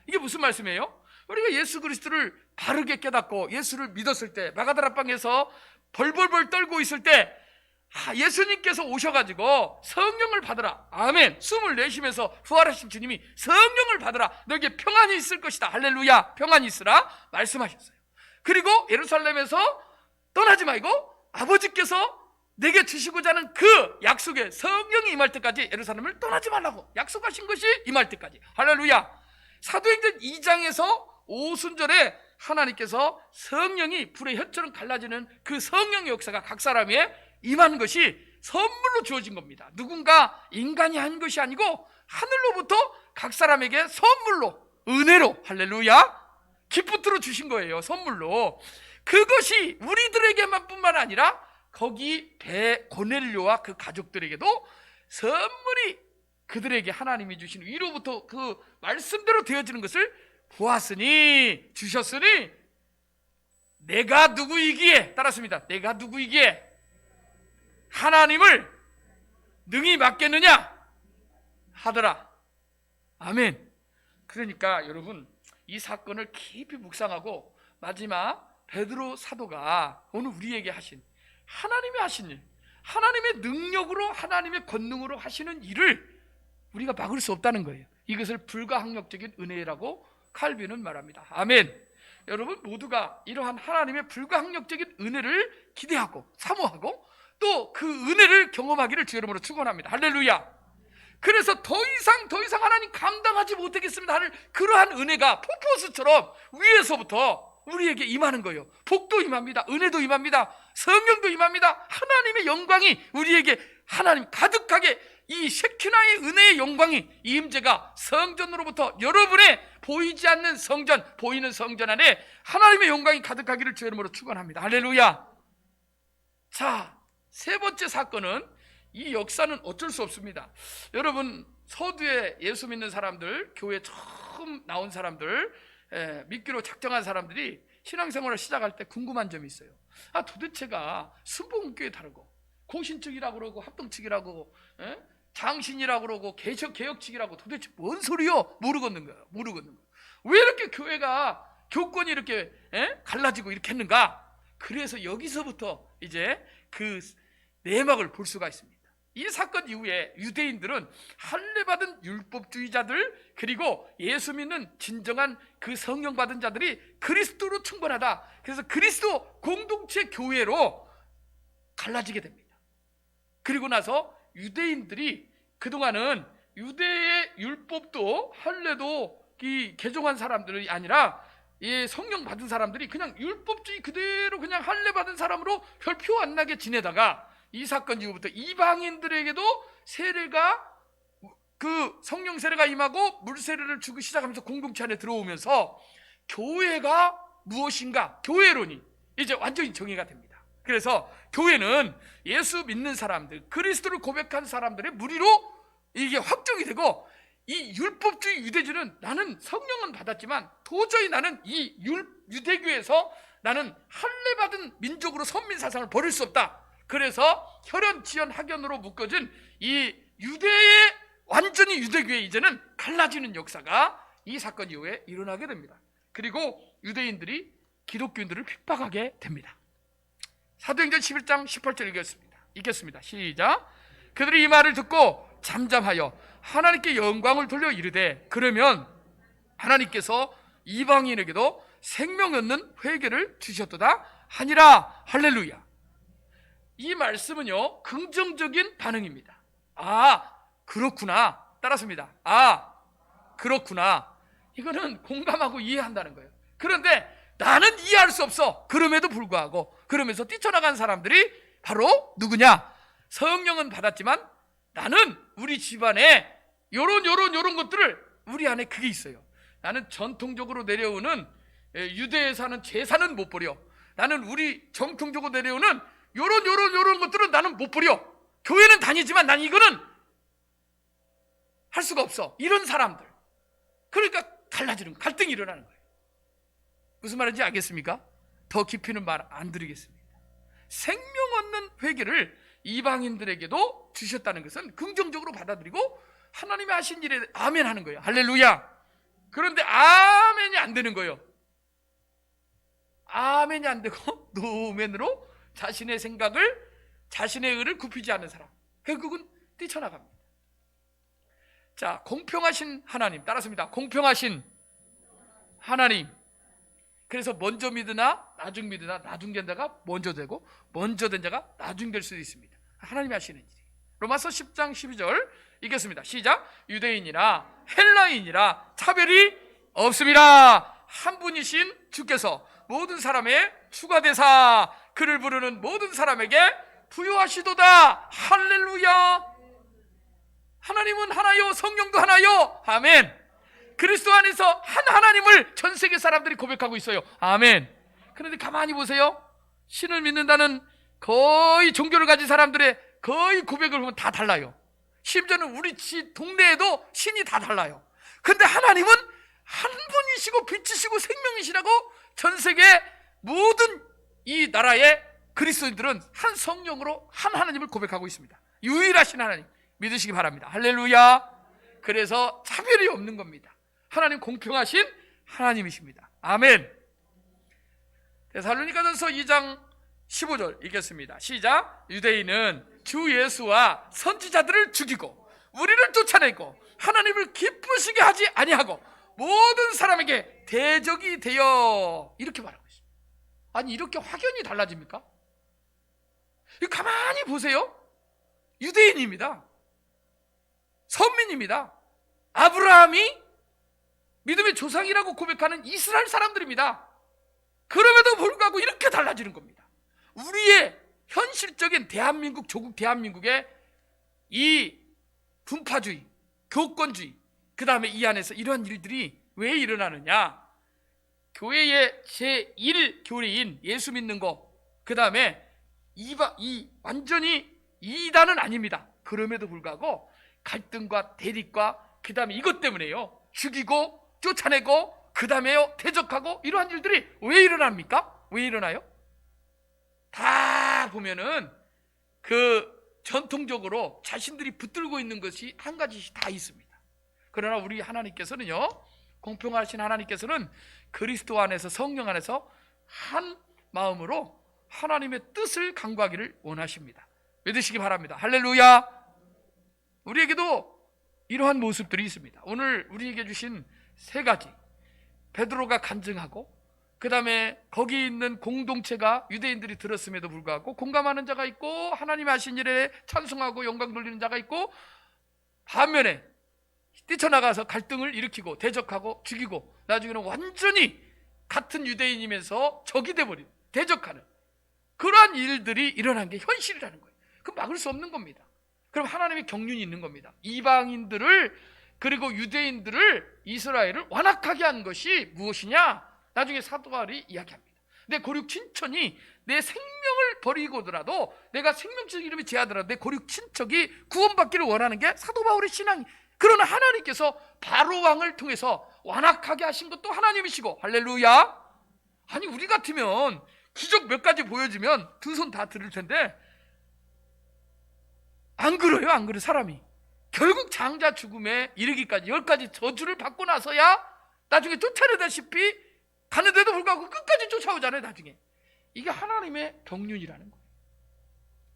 이게 무슨 말씀이에요? 우리가 예수 그리스도를 바르게 깨닫고 예수를 믿었을 때 마가다락방에서 벌벌벌 떨고 있을 때 예수님께서 오셔가지고 성령을 받으라. 아멘. 숨을 내쉬면서 부활하신 주님이 성령을 받으라. 너에게 평안이 있을 것이다. 할렐루야. 평안이 있으라 말씀하셨어요. 그리고 예루살렘에서 떠나지 말고 아버지께서 내게 주시고자 하는 그 약속에 성령이 임할 때까지 예루살렘을 떠나지 말라고 약속하신 것이 임할 때까지. 할렐루야. 사도행전 2장에서 오순절에 하나님께서 성령이 불의 혀처럼 갈라지는 그 성령의 역사가 각 사람에 임한 것이 선물로 주어진 겁니다. 누군가 인간이 한 것이 아니고 하늘로부터 각 사람에게 선물로 은혜로 할렐루야 기프트로 주신 거예요. 선물로. 그것이 우리들에게만 뿐만 아니라 거기 고넬료와 그 가족들에게도 선물이 그들에게 하나님이 주신 위로부터 그 말씀대로 되어지는 것을 보았으니 주셨으니 내가 누구이기에 따랐습니다. 내가 누구이기에 하나님을 능히 맡겠느냐 하더라. 아멘. 그러니까 여러분 이 사건을 깊이 묵상하고 마지막 베드로 사도가 오늘 우리에게 하신 하나님이 하신 일, 하나님의 능력으로 하나님의 권능으로 하시는 일을 우리가 막을 수 없다는 거예요. 이것을 불가항력적인 은혜라고 칼빈은 말합니다. 아멘. 여러분 모두가 이러한 하나님의 불가항력적인 은혜를 기대하고 사모하고 또 그 은혜를 경험하기를 주 이름으로 축원합니다. 할렐루야. 그래서 더 이상 하나님 감당하지 못하겠습니다 하는 그러한 은혜가 폭포수처럼 위에서부터 우리에게 임하는 거예요. 복도 임합니다. 은혜도 임합니다. 성령도 임합니다. 하나님의 영광이 우리에게 하나님 가득하게 이 셰키나의 은혜의 영광이, 이 임재가 성전으로부터 여러분의 보이지 않는 성전, 보이는 성전 안에 하나님의 영광이 가득하기를 주의 이름으로 축원합니다. 할렐루야. 자, 세 번째 사건은, 이 역사는 어쩔 수 없습니다. 여러분, 서두에 예수 믿는 사람들, 교회 처음 나온 사람들, 믿기로 작정한 사람들이 신앙생활을 시작할 때 궁금한 점이 있어요. 도대체가 순복음교회 다르고 공신측이라고 그러고 합동측이라고 장신이라고 그러고 개혁측이라고 도대체 뭔 소리요? 모르겠는 거예요. 왜 이렇게 교회가 교권이 이렇게 갈라지고 이렇게 했는가? 그래서 여기서부터 이제 그 내막을 볼 수가 있습니다. 이 사건 이후에 유대인들은 할례받은 율법주의자들, 그리고 예수 믿는 진정한 그 성령 받은 자들이 그리스도로 충분하다, 그래서 그리스도 공동체 교회로 갈라지게 됩니다. 그리고 나서 유대인들이 그동안은 유대의 율법도 할례도 이 개종한 사람들이 아니라 이 성령 받은 사람들이 그냥 율법주의 그대로 그냥 할례 받은 사람으로 별 표 안 나게 지내다가 이 사건 이후부터 이방인들에게도 세례가, 그 성령 세례가 임하고 물 세례를 주기 시작하면서 공동체 안에 들어오면서 교회가 무엇인가, 교회론이 이제 완전히 정의가 됩니다. 그래서 교회는 예수 믿는 사람들, 그리스도를 고백한 사람들의 무리로 이게 확정이 되고, 이 율법주의 유대주는 나는 성령은 받았지만 도저히 나는 이 유대교에서 나는 할례 받은 민족으로 선민 사상을 버릴 수 없다. 그래서 혈연, 지연, 학연으로 묶어진 이 유대의 완전히 유대교회 이제는 갈라지는 역사가 이 사건 이후에 일어나게 됩니다. 그리고 유대인들이 기독교인들을 핍박하게 됩니다. 사도행전 11장 18절 읽겠습니다. 시작. 그들이 이 말을 듣고 잠잠하여 하나님께 영광을 돌려 이르되, 그러면 하나님께서 이방인에게도 생명 얻는 회개를 주셨도다 하니라. 할렐루야. 이 말씀은요, 긍정적인 반응입니다. 그렇구나. 따라습니다. 그렇구나. 이거는 공감하고 이해한다는 거예요. 그런데 나는 이해할 수 없어. 그럼에도 불구하고, 그러면서 뛰쳐나간 사람들이 바로 누구냐? 성령은 받았지만 나는 우리 집안에 요런 것들을, 우리 안에 그게 있어요. 나는 전통적으로 내려오는 유대에서 하는 제사는 못 버려. 나는 우리 정통적으로 내려오는 요런 것들은 나는 못 버려. 교회는 다니지만 난 이거는 할 수가 없어. 이런 사람들. 그러니까 갈라지는 거예요. 갈등이 일어나는 거예요. 무슨 말인지 알겠습니까? 더 깊이는 말 안 드리겠습니다. 생명 얻는 회개를 이방인들에게도 주셨다는 것은 긍정적으로 받아들이고 하나님이 하신 일에 아멘 하는 거예요. 할렐루야. 그런데 아멘이 안 되는 거예요. 아멘이 안 되고 노멘으로 자신의 생각을, 자신의 의를 굽히지 않는 사람, 결국은 뛰쳐나갑니다. 자, 공평하신 하나님, 따라습니다. 공평하신 하나님. 그래서 먼저 믿으나 나중 믿으나 나중 된 자가 먼저 되고 먼저 된 자가 나중 될 수도 있습니다. 하나님이 하시는 일이. 로마서 10장 12절 읽겠습니다. 시작. 유대인이나 헬라인이라 차별이 없습니다. 한 분이신 주께서 모든 사람의 추가대사 그를 부르는 모든 사람에게 부여하시도다. 할렐루야. 하나님은 하나요, 성령도 하나요. 아멘. 그리스도 안에서 한 하나님을 전 세계 사람들이 고백하고 있어요. 아멘. 그런데 가만히 보세요. 신을 믿는다는 거의 종교를 가진 사람들의 거의 고백을 보면 다 달라요. 심지어는 우리 동네에도 신이 다 달라요. 근데 하나님은 한 분이시고 빛이시고 생명이시라고 전 세계 모든 이 나라의 그리스도인들은 한 성령으로 한 하나님을 고백하고 있습니다. 유일하신 하나님 믿으시기 바랍니다. 할렐루야. 그래서 차별이 없는 겁니다. 하나님 공평하신 하나님이십니다. 아멘. 데살로니가전서 2장 15절 읽겠습니다. 시작. 유대인은 주 예수와 선지자들을 죽이고 우리를 쫓아내고 하나님을 기쁘시게 하지 아니하고 모든 사람에게 대적이 되어, 이렇게 말하고 있습니다. 아니, 이렇게 확연히 달라집니까? 가만히 보세요. 유대인입니다. 선민입니다. 아브라함이 믿음의 조상이라고 고백하는 이스라엘 사람들입니다. 그럼에도 불구하고 이렇게 달라지는 겁니다. 우리의 현실적인 대한민국, 조국 대한민국의 이 분파주의, 교권주의, 그 다음에 이 안에서 이러한 일들이 왜 일어나느냐? 교회의 제1 교리인 예수 믿는 거, 그 다음에 완전히 이단은 아닙니다. 그럼에도 불구하고 갈등과 대립과 그 다음에 이것 때문에요, 죽이고 쫓아내고 그 다음에요 대적하고, 이러한 일들이 왜 일어납니까? 왜 일어나요? 다 보면은 그 전통적으로 자신들이 붙들고 있는 것이 한 가지씩 다 있습니다. 그러나 우리 하나님께서는요, 공평하신 하나님께서는 그리스도 안에서, 성령 안에서 한 마음으로 하나님의 뜻을 강구하기를 원하십니다. 믿으시기 바랍니다. 할렐루야. 우리에게도 이러한 모습들이 있습니다. 오늘 우리에게 주신 세 가지, 베드로가 간증하고, 그 다음에 거기 있는 공동체가 유대인들이 들었음에도 불구하고 공감하는 자가 있고, 하나님 하신 일에 찬송하고 영광 돌리는 자가 있고, 반면에 뛰쳐나가서 갈등을 일으키고 대적하고 죽이고 나중에는 완전히 같은 유대인이면서 적이 돼버리는, 대적하는 그러한 일들이 일어난 게 현실이라는 거예요. 그럼 막을 수 없는 겁니다. 그럼 하나님의 경륜이 있는 겁니다. 이방인들을, 그리고 유대인들을, 이스라엘을 완악하게 한 것이 무엇이냐? 나중에 사도 바울이 이야기합니다. 내 고륙 친척이 내 생명을 버리고더라도, 내가 생명적 이름이 제하더라도 내 고륙 친척이 구원받기를 원하는 게 사도 바울의 신앙. 그러나 하나님께서 바로 왕을 통해서 완악하게 하신 것도 하나님이시고, 할렐루야. 아니, 우리 같으면 기적 몇 가지 보여주면 두 손 다 들을 텐데 안 그래요. 안 그래. 사람이 결국 장자 죽음에 이르기까지 10가지 저주를 받고 나서야 나중에 쫓아내다시피 가는데도 불구하고 끝까지 쫓아오잖아요. 나중에 이게 하나님의 경륜이라는 거예요.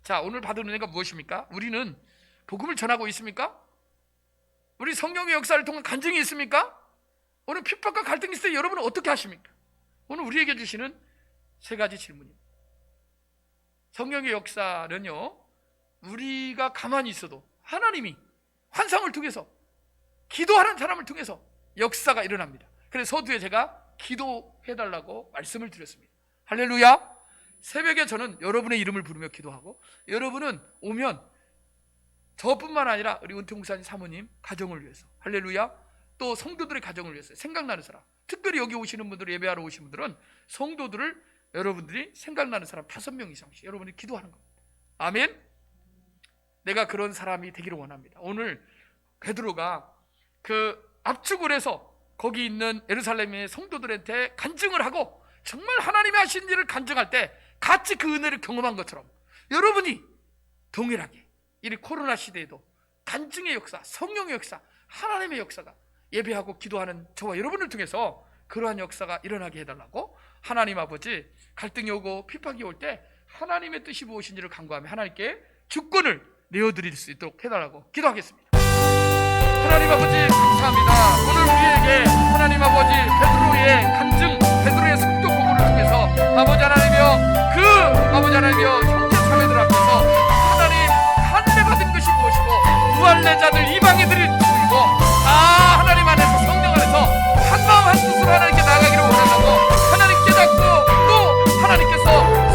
자, 오늘 받은 은혜가 무엇입니까? 우리는 복음을 전하고 있습니까? 우리 성령의 역사를 통한 간증이 있습니까? 오늘 핍박과 갈등이 있을 때 여러분은 어떻게 하십니까? 오늘 우리에게 주시는 세 가지 질문입니다. 성령의 역사는요, 우리가 가만히 있어도 하나님이 환상을 통해서, 기도하는 사람을 통해서 역사가 일어납니다. 그래서 서두에 제가 기도해달라고 말씀을 드렸습니다. 할렐루야. 새벽에 저는 여러분의 이름을 부르며 기도하고, 여러분은 오면 저뿐만 아니라 우리 은퇴 목사님 사모님 가정을 위해서, 할렐루야, 또 성도들의 가정을 위해서, 생각나는 사람, 특별히 여기 오시는 분들, 예배하러 오신 분들은 성도들을, 여러분들이 생각나는 사람 5명 이상씩 여러분이 기도하는 겁니다. 아멘. 내가 그런 사람이 되기를 원합니다. 오늘 베드로가 그 압축을 해서 거기 있는 예루살렘의 성도들한테 간증을 하고, 정말 하나님이 하신 일을 간증할 때 같이 그 은혜를 경험한 것처럼 여러분이 동일하게 이 코로나 시대에도 간증의 역사, 성령의 역사, 하나님의 역사가 예배하고 기도하는 저와 여러분을 통해서 그러한 역사가 일어나게 해달라고, 하나님 아버지, 갈등이 오고 핍박이 올 때 하나님의 뜻이 무엇인지를 간구하며 하나님께 주권을 내어드릴 수 있도록 해달라고 기도하겠습니다. 하나님 아버지, 감사합니다. 오늘 우리에게 하나님 아버지 베드로의 간증, 베드로의 성도 고문을 통해서 아버지 하나님이여, 그 아버지 하나님이여 형제 자매들 앞에서 하나님 한대받은 것이 무엇이고, 무할례자들 이방인들이 누구이고, 다 하나님 안에서, 성령 안에서 한마음 한뜻으로 하나님께 나아가기를 원한다고 하나님 깨닫고, 또 하나님께서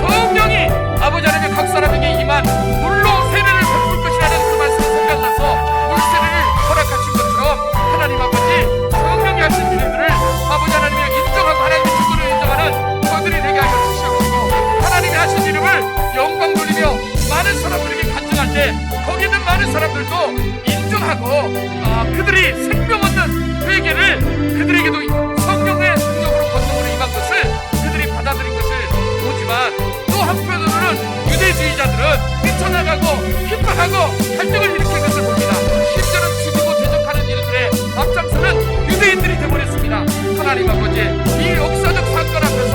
성령이 아버지 하나님의 각 사람에게 임한 물로 세례를 베풀 것이라는 그 말씀이 생각나서 물세례를 허락하신 것처럼 하나님 아버지, 성령이 하신 일들을 아버지 하나님이 인정하고 하나님의 주권을 인정하는 저들이 되게 하여 주시옵시고, 하나님이 하신 이름을 영광 돌리며 많은 사람들에게 간증할 때 거기 있는 많은 사람들도 인정하고, 그들이 생명 얻는 회개를, 그들에게도 성령의 능력으로 권능으로 임한 것을 그들이 받아들인 것을 보지만, 또 한편으로는 유대주의자들은 뛰쳐나가고 핍박하고 갈등을 일으킨 것을 봅니다. 심지어는 죽이고 대적하는 일들에 앞장서는 유대인들이 되어버렸습니다. 하나님 아버지, 이 역사적 사건 앞에서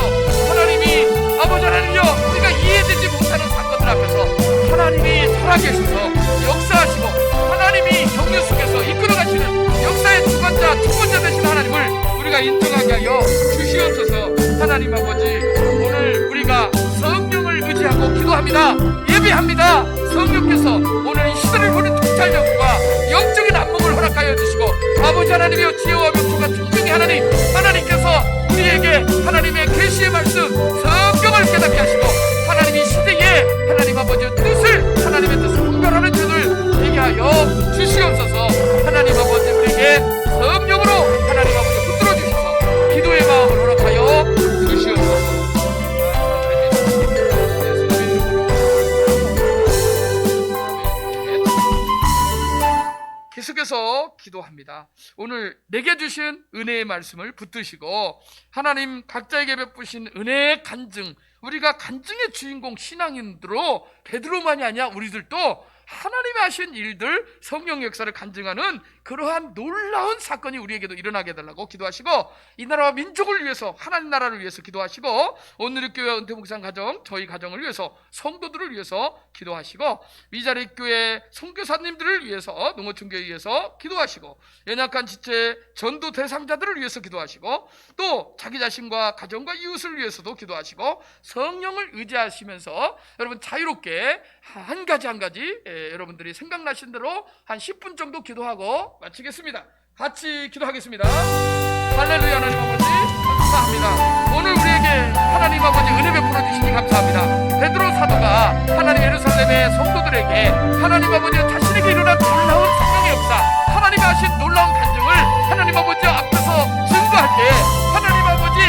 하나님이 아버지 하나님이여, 우리가 이해되지 못하는 사건들 앞에서 하나님이 살아계셔서 역사하시고 하나님이 경륜 속에서 이끌어가시는 역사의 주관자, 주권자 되신 하나님을 우리가 인정하게 하여 주시옵소서. 하나님 아버지, 오늘 우리가 성령을 의지하고 기도합니다. 예배합니다. 성령께서 오늘 이 시대를 보는 통찰력과 영적인 안목을 허락하여 주시고, 아버지 하나님의 지혜와 명초가 충분히 하나님께서 우리에게 하나님의 계시의 말씀, 성경을 깨닫게 하시고, 하나님이 시대에 하나님 아버지의 뜻을, 하나님의 뜻을 분별하는 자들 되게 하여 속에서 기도합니다. 오늘 내게 주신 은혜의 말씀을 붙드시고 하나님 각자에게 베푸신 은혜의 간증, 우리가 간증의 주인공 신앙인으로 베드로만이 아니야 우리들도 하나님이 하신 일들, 성령 역사를 간증하는 그러한 놀라운 사건이 우리에게도 일어나게 해달라고 기도하시고, 이 나라와 민족을 위해서, 하나님 나라를 위해서 기도하시고, 오늘의 교회 은퇴목상 가정, 저희 가정을 위해서, 성도들을 위해서 기도하시고, 미자리 교회 선교사님들을 위해서, 농어촌교회 위해서 기도하시고, 연약한 지체 전도 대상자들을 위해서 기도하시고, 또 자기 자신과 가정과 이웃을 위해서도 기도하시고, 성령을 의지하시면서 여러분 자유롭게 한 가지 한 가지 여러분들이 생각나신 대로 한 10분 정도 기도하고 마치겠습니다. 같이 기도하겠습니다. 할렐루야. 하나님 아버지 감사합니다. 오늘 우리에게 하나님 아버지 은혜 베풀어 주시니 감사합니다. 베드로 사도가 하나님 예루살렘의 성도들에게 하나님 아버지 자신에게 일어난 놀라운 성령의 역사, 하나님이 하신 놀라운 간증을 하나님 아버지 앞에서 증거할 때 하나님 아버지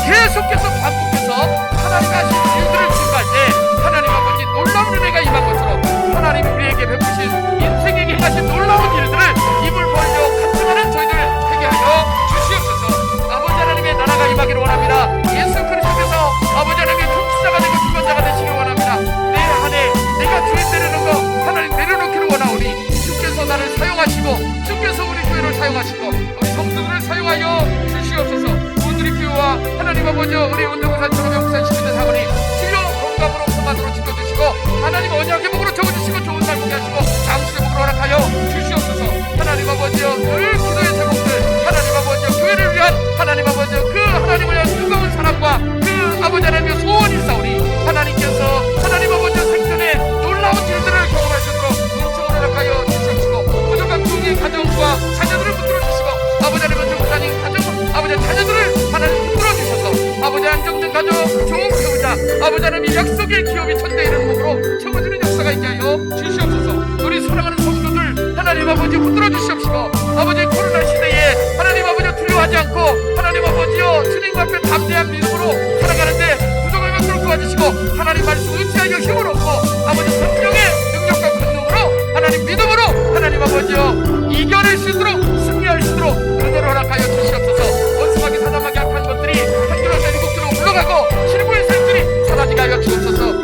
계속해서 반복해서 하나님이 하신 일들을 증거할 때 하나님 아버지 놀라운 은혜가 임한 것처럼 하나님 우리에게 베푸신 인생에게 행하신 놀라운 일들을 입을 벌려 간증하는 저희들 되게 하여 주시옵소서. 아버지 하나님의 나라가 임하기를 원합니다. 예수 그리스도께서 아버지 하나님의 통치자가 되고 주권자가 되시기를 원합니다. 내 안에 내가 주인 되려는 거 하나님 내려놓기를 원하오니 주께서 나를 사용하시고 주께서 우리 교회를 사용하시고 우리 성도들을 사용하여 주시옵소서. 우리 교회와 하나님 아버지 우리 운동산 초록영산 시민들 사모님 주여 건강으로 평안으로 지켜주시고 하나님 언약의 복으로 적어주시고 좋은 날 보게 하시고 장수의 복으로 허락하여 주시옵소서. 하나님 아버지여 늘 기도의 제목들 하나님 아버지여 교회를 위한 하나님 아버지여 그 하나님을 위한 뜨거운 사랑과 그 아버지 하나님의 소원이 있사오니 하나님께서 하나님 아버지여 생전에 놀라운 일들을 경험할 수 있도록 은총을 허락하여 주시옵시고 부족한 부의 가정과 자녀들을 붙들어 주시고 아버지 하나님의 목사님 가정 아버지 자녀들을 하나님 붙들어 주셔서 아버지 안정된 가정 좋은 배우자 아버지 하나님의 약속의 기업이 천대에 이르는 몸으로 채워지는 역사가 있게 하여 주시옵소서. 우리 사랑하는 성도들 하나님 아버지 붙들어 주시옵시고 아버지 코로나 시대에 하나님 아버지 두려워하지 않고 하나님 아버지여 주님 앞에 담대한 믿음으로 살아가는데 부족을 갖도록 도와주시고 하나님 말씀 의지하여 힘을 얻고 아버지 성령의 능력과 권능으로 하나님 믿음으로 하나님 아버지여 이겨낼 수 있도록 승리할 수 있도록 은혜를 허락하여 주시옵소서. 원수하게 사담하게 악한 것들이 한결같이 일국으로 물러가고 실부의 살들이 사라지게 하여 주옵소서.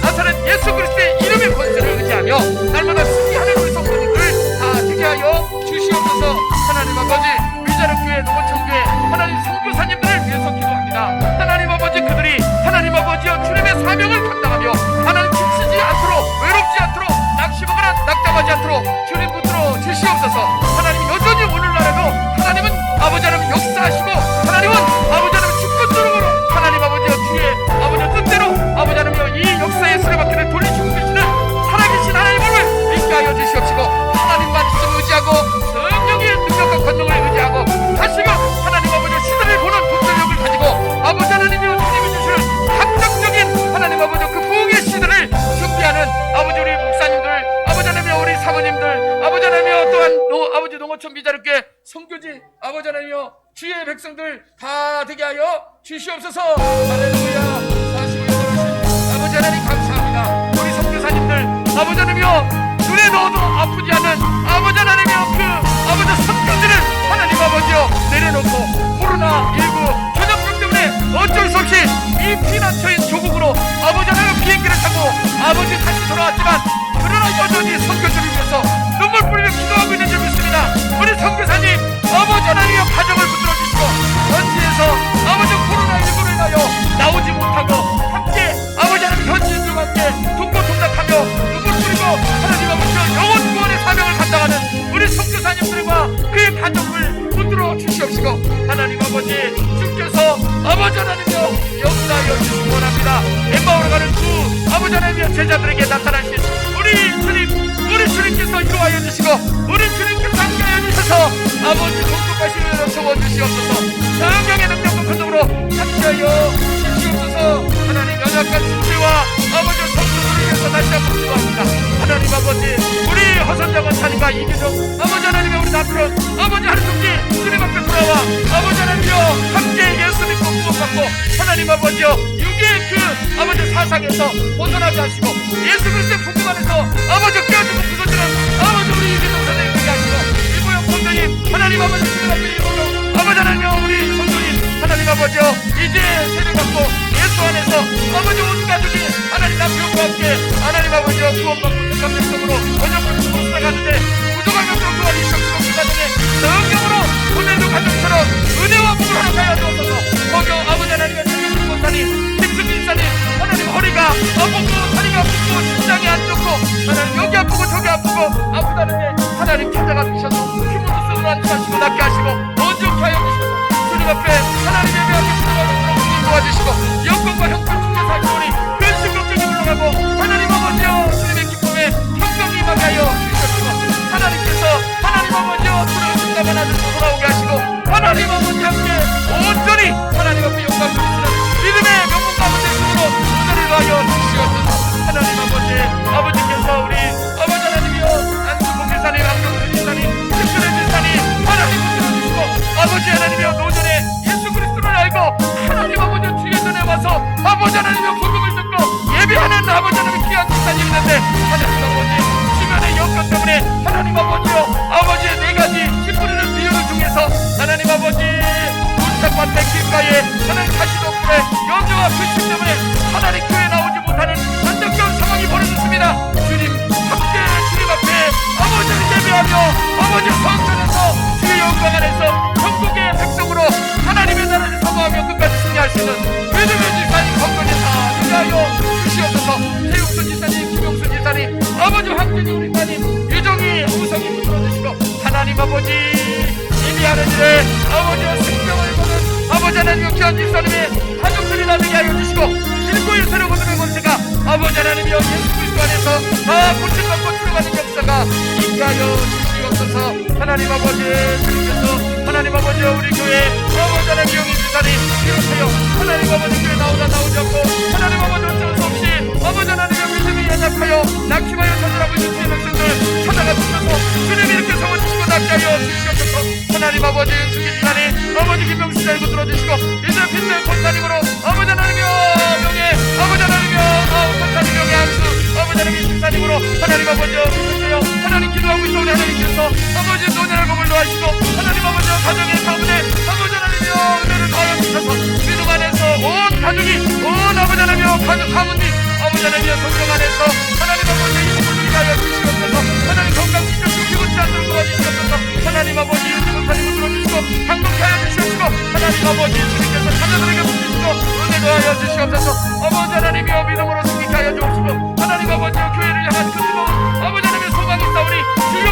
나사렛 예수 그리스도의 이름의 권세를 의지하며 날마다 승리하는 우리 성도님들 다 되게 하여 주시옵소서. 하나님 아버지 위자력교회 농어촌교회 하나님 선교사님들을 위해서 기도합니다. 하나님 아버지 그들이 하나님 아버지여 주님의 사명을 감당하며 하나님 지치지 않도록 외롭지 않도록 낙심하거나 낙담하지 않도록 주님 붙들어 주시옵소서. 하나님 여전히 오늘날에도 하나님은 아버지 하나님 역사하시고 하나님은 아버지 하나님 주권적으로 하나님 아버지여 주의 아버지 뜻대로 아버지 하나님여 이 역사의 수레바퀴를 돌리시고 계시는 살아계신 하나님을 믿게 하여 주시옵시고 하나님 말씀 의지하고 성령의 능력과 권능을 의지하고 다시금 하나님 아버지 시대를 보는 분별력을 가지고 아버지 하나님이여 주님이 주시는 감정적인 하나님 아버지 그 부흥의 시대를 준비하는 아버지 우리 목사님들 아버지 하나님이여 우리 사모님들 아버지 하나님이여 또한 아버지 농어촌 미자립교회 선교지 아버지 하나님이여 주의 백성들 다 되게 하여 주시옵소서. 할렐루야. 아버지 하나님 감사합니다. 우리 선교사님들 아버지 하나님이여 눈에 넣어도 아프지 않은 아버지 하나님이여 그 아버지 선교지를 하나님 아버지여 내려놓고 코로나19 전염병 때문에 어쩔 수 없이 이 피난처인 조국으로 아버지 하나님 비행기를 타고 아버지 다시 돌아왔지만 그러나 여전히 선교지를 위해서 눈물 뿌리며 기도하고 있는 줄 믿습니다. 우리 선교사님 아버지 하나님이여 가정을 붙들어 주시고 현지에서 아버지 코로나19로 인하여 나오지 못하고 함께 아버지 하나님 현지인들과 함께 동고동락하며 눈물 뿌리고 하나님 아버지여 영원 구원의 사명을 감당하는 우리 선교사님들과 그의 가족을 붙들어 주시옵시고 하나님 아버지 주께서 아버지 하나님이여 역사하여 주시기 원합니다. 엠마오로 가는 두 아버지 하나님이여 제자들에게 나타나신 우리 주님께서 인도하여 주시고 우리 주님께서 함께하여 주셔서 아버지 동족하신 은혜로 채워주시옵소서. 성령의 능력과 권능으로 함께하여 주시옵소서. 하나님 연약한 신체와 아버지 성도들을 위해서 다시 한번 기도합니다. 하나님 아버지 우리 허선자 권사님과 이규정 아버지 하나님의 우리 남편 아버지 하루종일 주님 앞에 돌아와 아버지 하나님이여 함께 예수 믿고 구원받고 하나님 아버지여 육의 그 아버지 사상에서 벗어나지 하시고 예수 그리스도의 복음 안에서 아버지 깨어지고 부서지는 아버지 우리 이규정 선생님 되게 하시고 성도님 하나님 아버지 주님 앞에 이르러 아버지 하나님 우리 성도님 하나님 아버지여 이제 세례받고 예수 안에서 아버지 온 가족이 하나님 남편과 함께 하나님 아버지여 구원받고 택한 백성으로 번역을 주고 살아가는데 부족한 명령 도와주시옵시고 그 가정에 성경으로 보내는 가정처럼 은혜와 복을 허락하여 주옵소서. 거기 아버지 하나님의 생명의 권사님 백승진사님 하나님 허리가 아프고 다리가 아프고 심장이 안 좋고 하나님 여기 아프고 저기 아프고 아프다는데 하나님 찾아가주셔서 힘으로 쓰고 앉혀하시고 낫게 하시고 온전케 하여 주셔서 주님 앞에 하나님 예배하게 주님을 도와주시고 영광과 형편 중에 살시오니 근심 걱정이 물러가고 하나님 아버지여 주님의 기쁨에 평강이 임하게 하여 주시옵시고 하나님께서 하나님 아버지여 주를 승담한 아들로 돌아오게 하시고 하나님 아버지 함께 온전히 하나님 앞에 영광 드리시는 믿음의 명문 가문의 손으로 은혜를 하여 주시옵소서. 하나님 아버지께서 우리 아버지 하나님이여 안수봉 지사님 안경수 지사님 특별한 지사님 하나님 붙들어주시고 아버지 하나님이여 노전에 예수 그리스도를 알고 하나님 아버지 주의 전에 와서 아버지 하나님이여 복음을 듣고 예배하는 아버지 하나님의 귀한 지사님 있는데 하나님 아버지 주변의 여건 때문에 하나님 아버지여 아버지의 네 가지 기쁘리는 비유를 중에서 하나님 아버지 문짝과 백길가에 하나님 가시도 없에 염려와 근심 때문에 하나님 교회 나오지 못하는 안타까운 상황이 벌어졌습니다. 주님 함께 주님 앞에 아버지를 예배하며 아버지 성전에서 주의 영광 안에서 천국의 백성으로 하나님의 나라를 사모하며 끝까지 승리할 수 있는 믿음의 지사님 건강에서 인하여 주시옵소서. 태육수 지사님 김용수 지사님 아버지 황진이 우리 따님 유정이 우성이 붙들어주시고 하나님 아버지 예비하는 일에 아버지의 생명을 거는 아버지 하나님의 귀한 지사님의 가족들이 나누게 하여 주시고 길고일 새로운 것들의 권세가 아버지 하나님이여 예수 그리스도 안에서 다 고침받고 들어가는 역사가 있게 하여 주시옵소서. 하나님 아버지 주님께서 하나님 아버지 우리 교회 아버지 하나님 영인 지사님 비롯하여 하나님 아버지 교회 나오지 않고 하나님 아버지 어쩔 수 없이 아버지 하나님의 믿음이 연약하여 낙심하여 찾아가고 있는 주의 백성들 찾아가 주셔서 주님이 이렇게 세워주시고 낫게 하여 주시옵소서. 하나님 아버지 은숙이 지사님 아버지 김병수 잘 붙들어주시고 이제 빈대 권사님으로 아버지 하나님이여 명예 아버지 하나님이여 권사님 명예 안수 아버지 하나님 집사님으로 하나님 아버지여 주셨어요. 하나님 기도하고 있어 우리 하나님께서 아버지 노년을 복을 더하시고 하나님 아버지여 가정의 가문에 아버지 하나님이여 은혜를 더하여 주셔서 믿음 안에서 온 가족이 온 아버지 하나님이여 가문이 아버지 하나님이여 성경 안에서 하나님 아버지 이 복을 누리게 하여 주시옵소서. 하나님 건강 지켜주시고 기분치 않도록 도와주시옵소서. 하나님 아버지 은혜를 사님을 들어주시고 행복케 하여 주시옵시고 하나님 아버지 주님께서 자녀들에게 붙이시고 은혜 더하여 주시옵소서. 아버지 하나님이여 믿음으로 승리케 하여 주옵시고 하나님 아버지여 교회를 향한 그 뜨거운 아버지 하나님의 소망이 있사오니 주여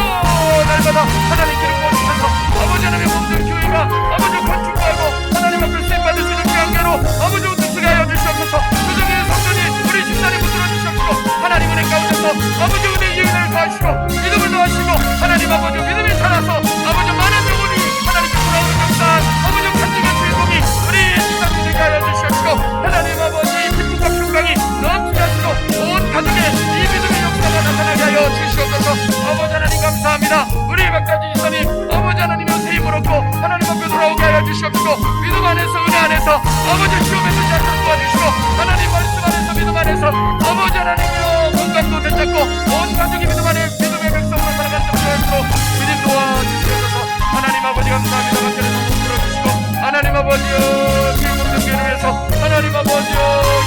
날마다 하나님께로 모시셔서 아버지 하나님의 모든 교회가 아버지 건축하고 하나님 앞에 쓰임받으시는 귀한계로 아버지 우뚝쓰게 하여 주시옵소서. 그중에 성전이 우리 집사님 붙들어 주시옵시고 하나님 은혜 가운데서 아버지 은혜의 은혜를 더하시고 믿음을 더하시고 하나님 아버지 믿음이 살아서 아버지 많은 영혼이 하나님께 돌아오는 역사 아버지 간증의 주인공이 우리 집사님에게 하여 주시옵시고 하나님 아버지 기쁨과 평강이 넘치게 하시고 온 가족의 이 믿음의 역사가 나타나게 하여 주시옵소서. 아버지 하나님 감사합니다. 우리 백가지 지사님 아버지 하나님의 새 힘을 얻고 하나님 앞에 돌아오게 하여 주시옵시고 믿음 안에서 은혜 안에서 아버지 시험에 들지 않도록 도와주시고 하나님 말씀 안에서 믿음 안에서 아버지 하나님이여 건강도 되찾고 온 가족이 믿음 안에 믿음의 백성으로 살아가는 점수로 믿음 도와주시옵소서. 하나님 아버지 감사합니다. 밖에서 너무 들어주시고 하나님 아버지여 교육원들 교회를 위해서 하나님 아버지여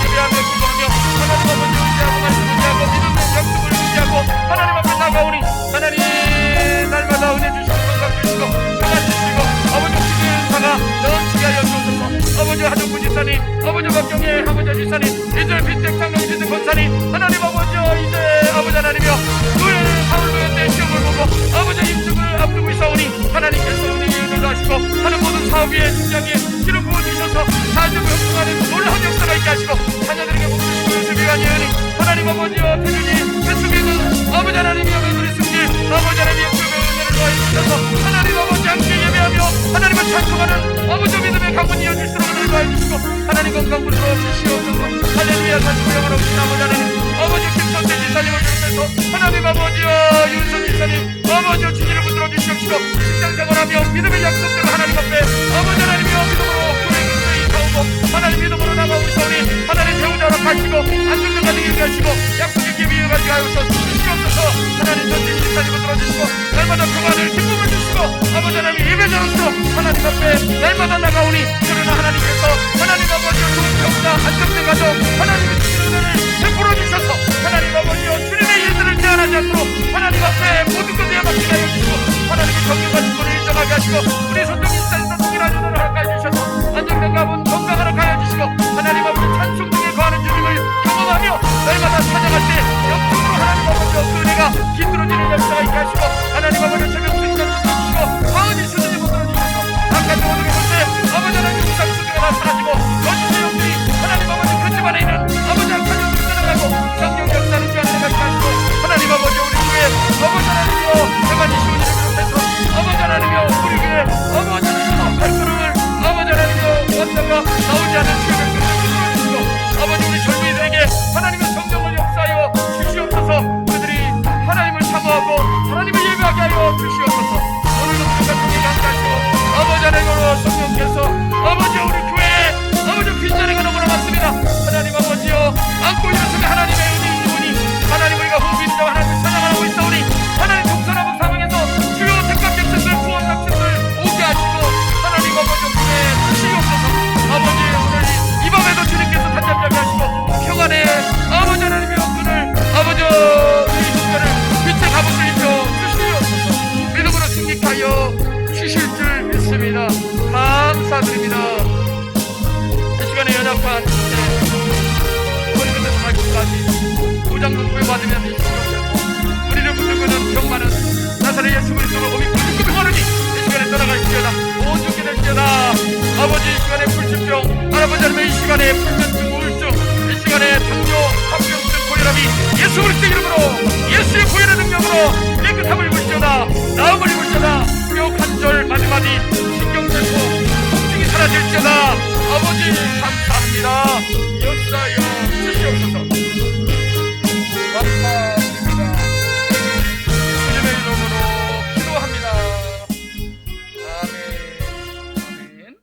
예배하며 기도하며 하나님 아버지 의지하고 말씀 의지하고 믿음의 약속을 의지하고 하나님 앞에 나가오니 하나님 날마다 은혜 주시고 건강 주시고 평안 주시고 아버지 기도의 은사가 넘치게 하여 주옵소서. 아버지 하정구 지사님 아버지 박경혜 아버지 지사님 이제 빈택 장롱 지대 권사님 하나님 아버지여 이제 아버지 하나님이여 교회 사울교회 때 시험을 보고 아버지 입증을 앞두고 있사오니 하나님께서 은혜의 은혜를 하시고 하는 모든 사업 위에 직장에 기름 부어주셔서 사주고 역동하는 놀라운 역사가 있게 하시고 자녀들에게 복주시고 연습이 아니하니 하나님 아버지여 태준이 배수기는 아버지 하나님이여 믿음의 승리 아버지 하나님이여 교회 은혜를 더해 주셔서 하나님 아버지 함께 예배하며 하나님을 찬송하는 아버지 믿음의 강문 이어질수록 은혜를 더해 주시고 하나님 건강 붙들어 주시옵소서. 할렐루야. 다시 구역을 없으신 아버지 하나님 아버지 김선태 지사님을 비롯해서 하나님 아버지여 윤선 지사님 아버지여 주기를 붙들어 주시옵시고 신앙생활하며 믿음의 약속대로 하나님 앞에 아버지 하나님이여 믿음으로 교회 근처에 이사오고 하나님 믿음으로 나가고 있사오니 하나님 배우자로 가시고 안정된 가정이 일게 하시고 약속의 기회 이어가게 하여 주시옵소서. 하나님 전진 지사님을 들어주시고 날마다 평안을 기쁨을 주시고 아버지 하나님 앞에 날마다 나가오니 그러나 하나님께서 하나님 아버지여 동평과 안정된 가정 하나님의 은혜를 베풀어 주셔서 하나님 아버지여 주님의 일들을 제한하지 않도록 하나님 앞에 모든 것에 맡기게 하여 주시고 하나님의 정결과 주권을 인정하게 하시고 우리 손동이 인사에서 동일한 은혜를 허락하여 주셔서 안정된 가문 건강을 허락하여 주시고 하나님 아버지 찬송 중에 거하는 주님을 경험하며 날마다 찬양할 때 영적으로 하나님 아버지여 그 은혜가 깃들어지는 역사가 있게 하시고 하나님 아버지여 새벽 수익을 주시고 마흔이 수준이 못들어 주셔서 아까 모든 것에 아버지 하나님 우상 수준이 다 사라지고 거짓의 영들이 하나님 아버지 그 집안에 있는 아버지 한 가정을 떠나가고 성령 역사를 지어내게 하시고 하나님 아버지 우리 교회 아버지 하나님이여 대만이 시온이를 비롯해서 아버지 하나님이여 우리 교회 아버지 하나님이여 발걸음을 아버지 하나님이여 왔다가 나오지 않은 주님을 주시고 아버지 우리 젊은이들에게 하나님의 성령을 역사하여 주시옵소서. 그들이 하나님을 사모하고 하나님을 예배하게 하여 주시옵소서. 오늘도 우리가 통일하게 하시고 아버지 하나님으로 성령께서 아버지 우리 교회에 아버지 빈자리가 너무나 많습니다. 하나님 아버지여 안고 일어서면 하나님의 은혜이니 하나님 우리가 호흡인자와 하나님을 찬양하고 있사오니 하나님 동서남북 사방에서 주요 택각 백성들 구원 백성들 오게 하시고 하나님 아버지 교회에 주시옵소서. 아버지 오늘 이 밤에도 주님께서 단잠자게 하시고 평안에 아버지 하나님의 그늘 아버지 이 국가를 빛의 갑옷을 입혀 주시옵소서. 믿음으로 승리하여 주실 줄 믿습니다. 감사드립니다. 이 시간에 연약한 머리끝에서 발끝까지 무장도 구해받으면 이 시간에 우리를 붙들고는 병 많은 나사렛 예수 그리스도로 오미 꾸준히 평하느니 이 시간에 떠나갈지어다 온 죽게 될지어다. 아버지 이 시간에 불치병 할아버지 하나님 이 시간에 불면증 우울증 이 시간에 당뇨 합병증 고혈압이 예수 그리스도 이름으로 예수의 보혈의 능력으로 깨끗함을 입을지어다 나음을 입을지어다 뼈 관절 마디마디 신경세포 통증이 사라질지어다. 아버지 감사합니다. 역사여 주시옵소서. 감사드립니다. 예수님의 이름으로 기도합니다. 아멘.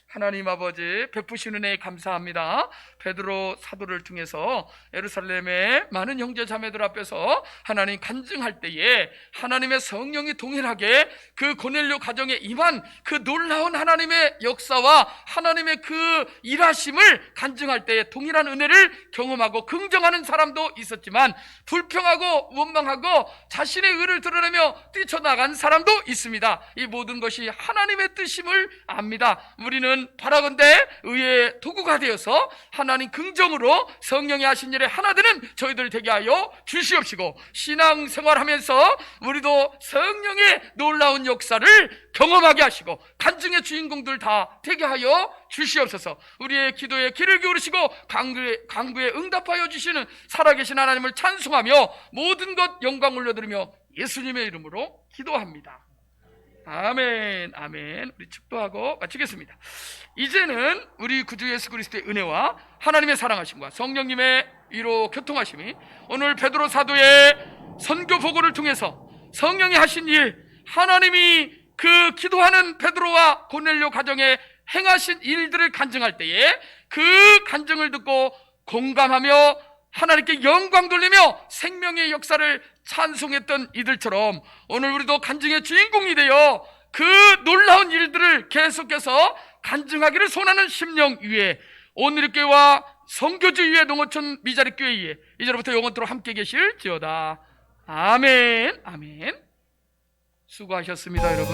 하나님 아버지 베푸신 은혜에 감사합니다. 베드로 사도를 통해서 예루살렘의 많은 형제 자매들 앞에서 하나님 간증할 때에 하나님의 성령이 동일하게 그 고넬료 가정에 임한 그 놀라운 하나님의 역사와 하나님의 그 일하심을 간증할 때에 동일한 은혜를 경험하고 긍정하는 사람도 있었지만 불평하고 원망하고 자신의 의를 드러내며 뛰쳐나간 사람도 있습니다. 이 모든 것이 하나님의 뜻임을 압니다. 우리는 바라건대 의의 도구가 되어서 하나님 긍정으로 성령이 하신 일에 하나 되는 저희들 되게 하여 주시옵시고 신앙생활하면서 우리도 성령의 놀라운 역사를 경험하게 하시고 간증의 주인공들 다 되게 하여 주시옵소서. 우리의 기도에 귀를 기울이시고 간구에 응답하여 주시는 살아계신 하나님을 찬송하며 모든 것 영광 올려드리며 예수님의 이름으로 기도합니다. 아멘. 아멘. 우리 축도하고 마치겠습니다. 이제는 우리 구주 예수 그리스도의 은혜와 하나님의 사랑하심과 성령님의 위로 교통하심이 오늘 베드로 사도의 선교 보고를 통해서 성령이 하신 일, 하나님이 그 기도하는 베드로와 고넬료 가정에 행하신 일들을 간증할 때에 그 간증을 듣고 공감하며 하나님께 영광 돌리며 생명의 역사를 찬송했던 이들처럼 오늘 우리도 간증의 주인공이 되어 그 놀라운 일들을 계속해서 간증하기를 소원하는 심령 위에 온누리교회와 성교주 위에 농어촌 미자리교회 위에 이제로부터 영원토록 함께 계실지어다. 아멘. 아멘. 수고하셨습니다, 여러분.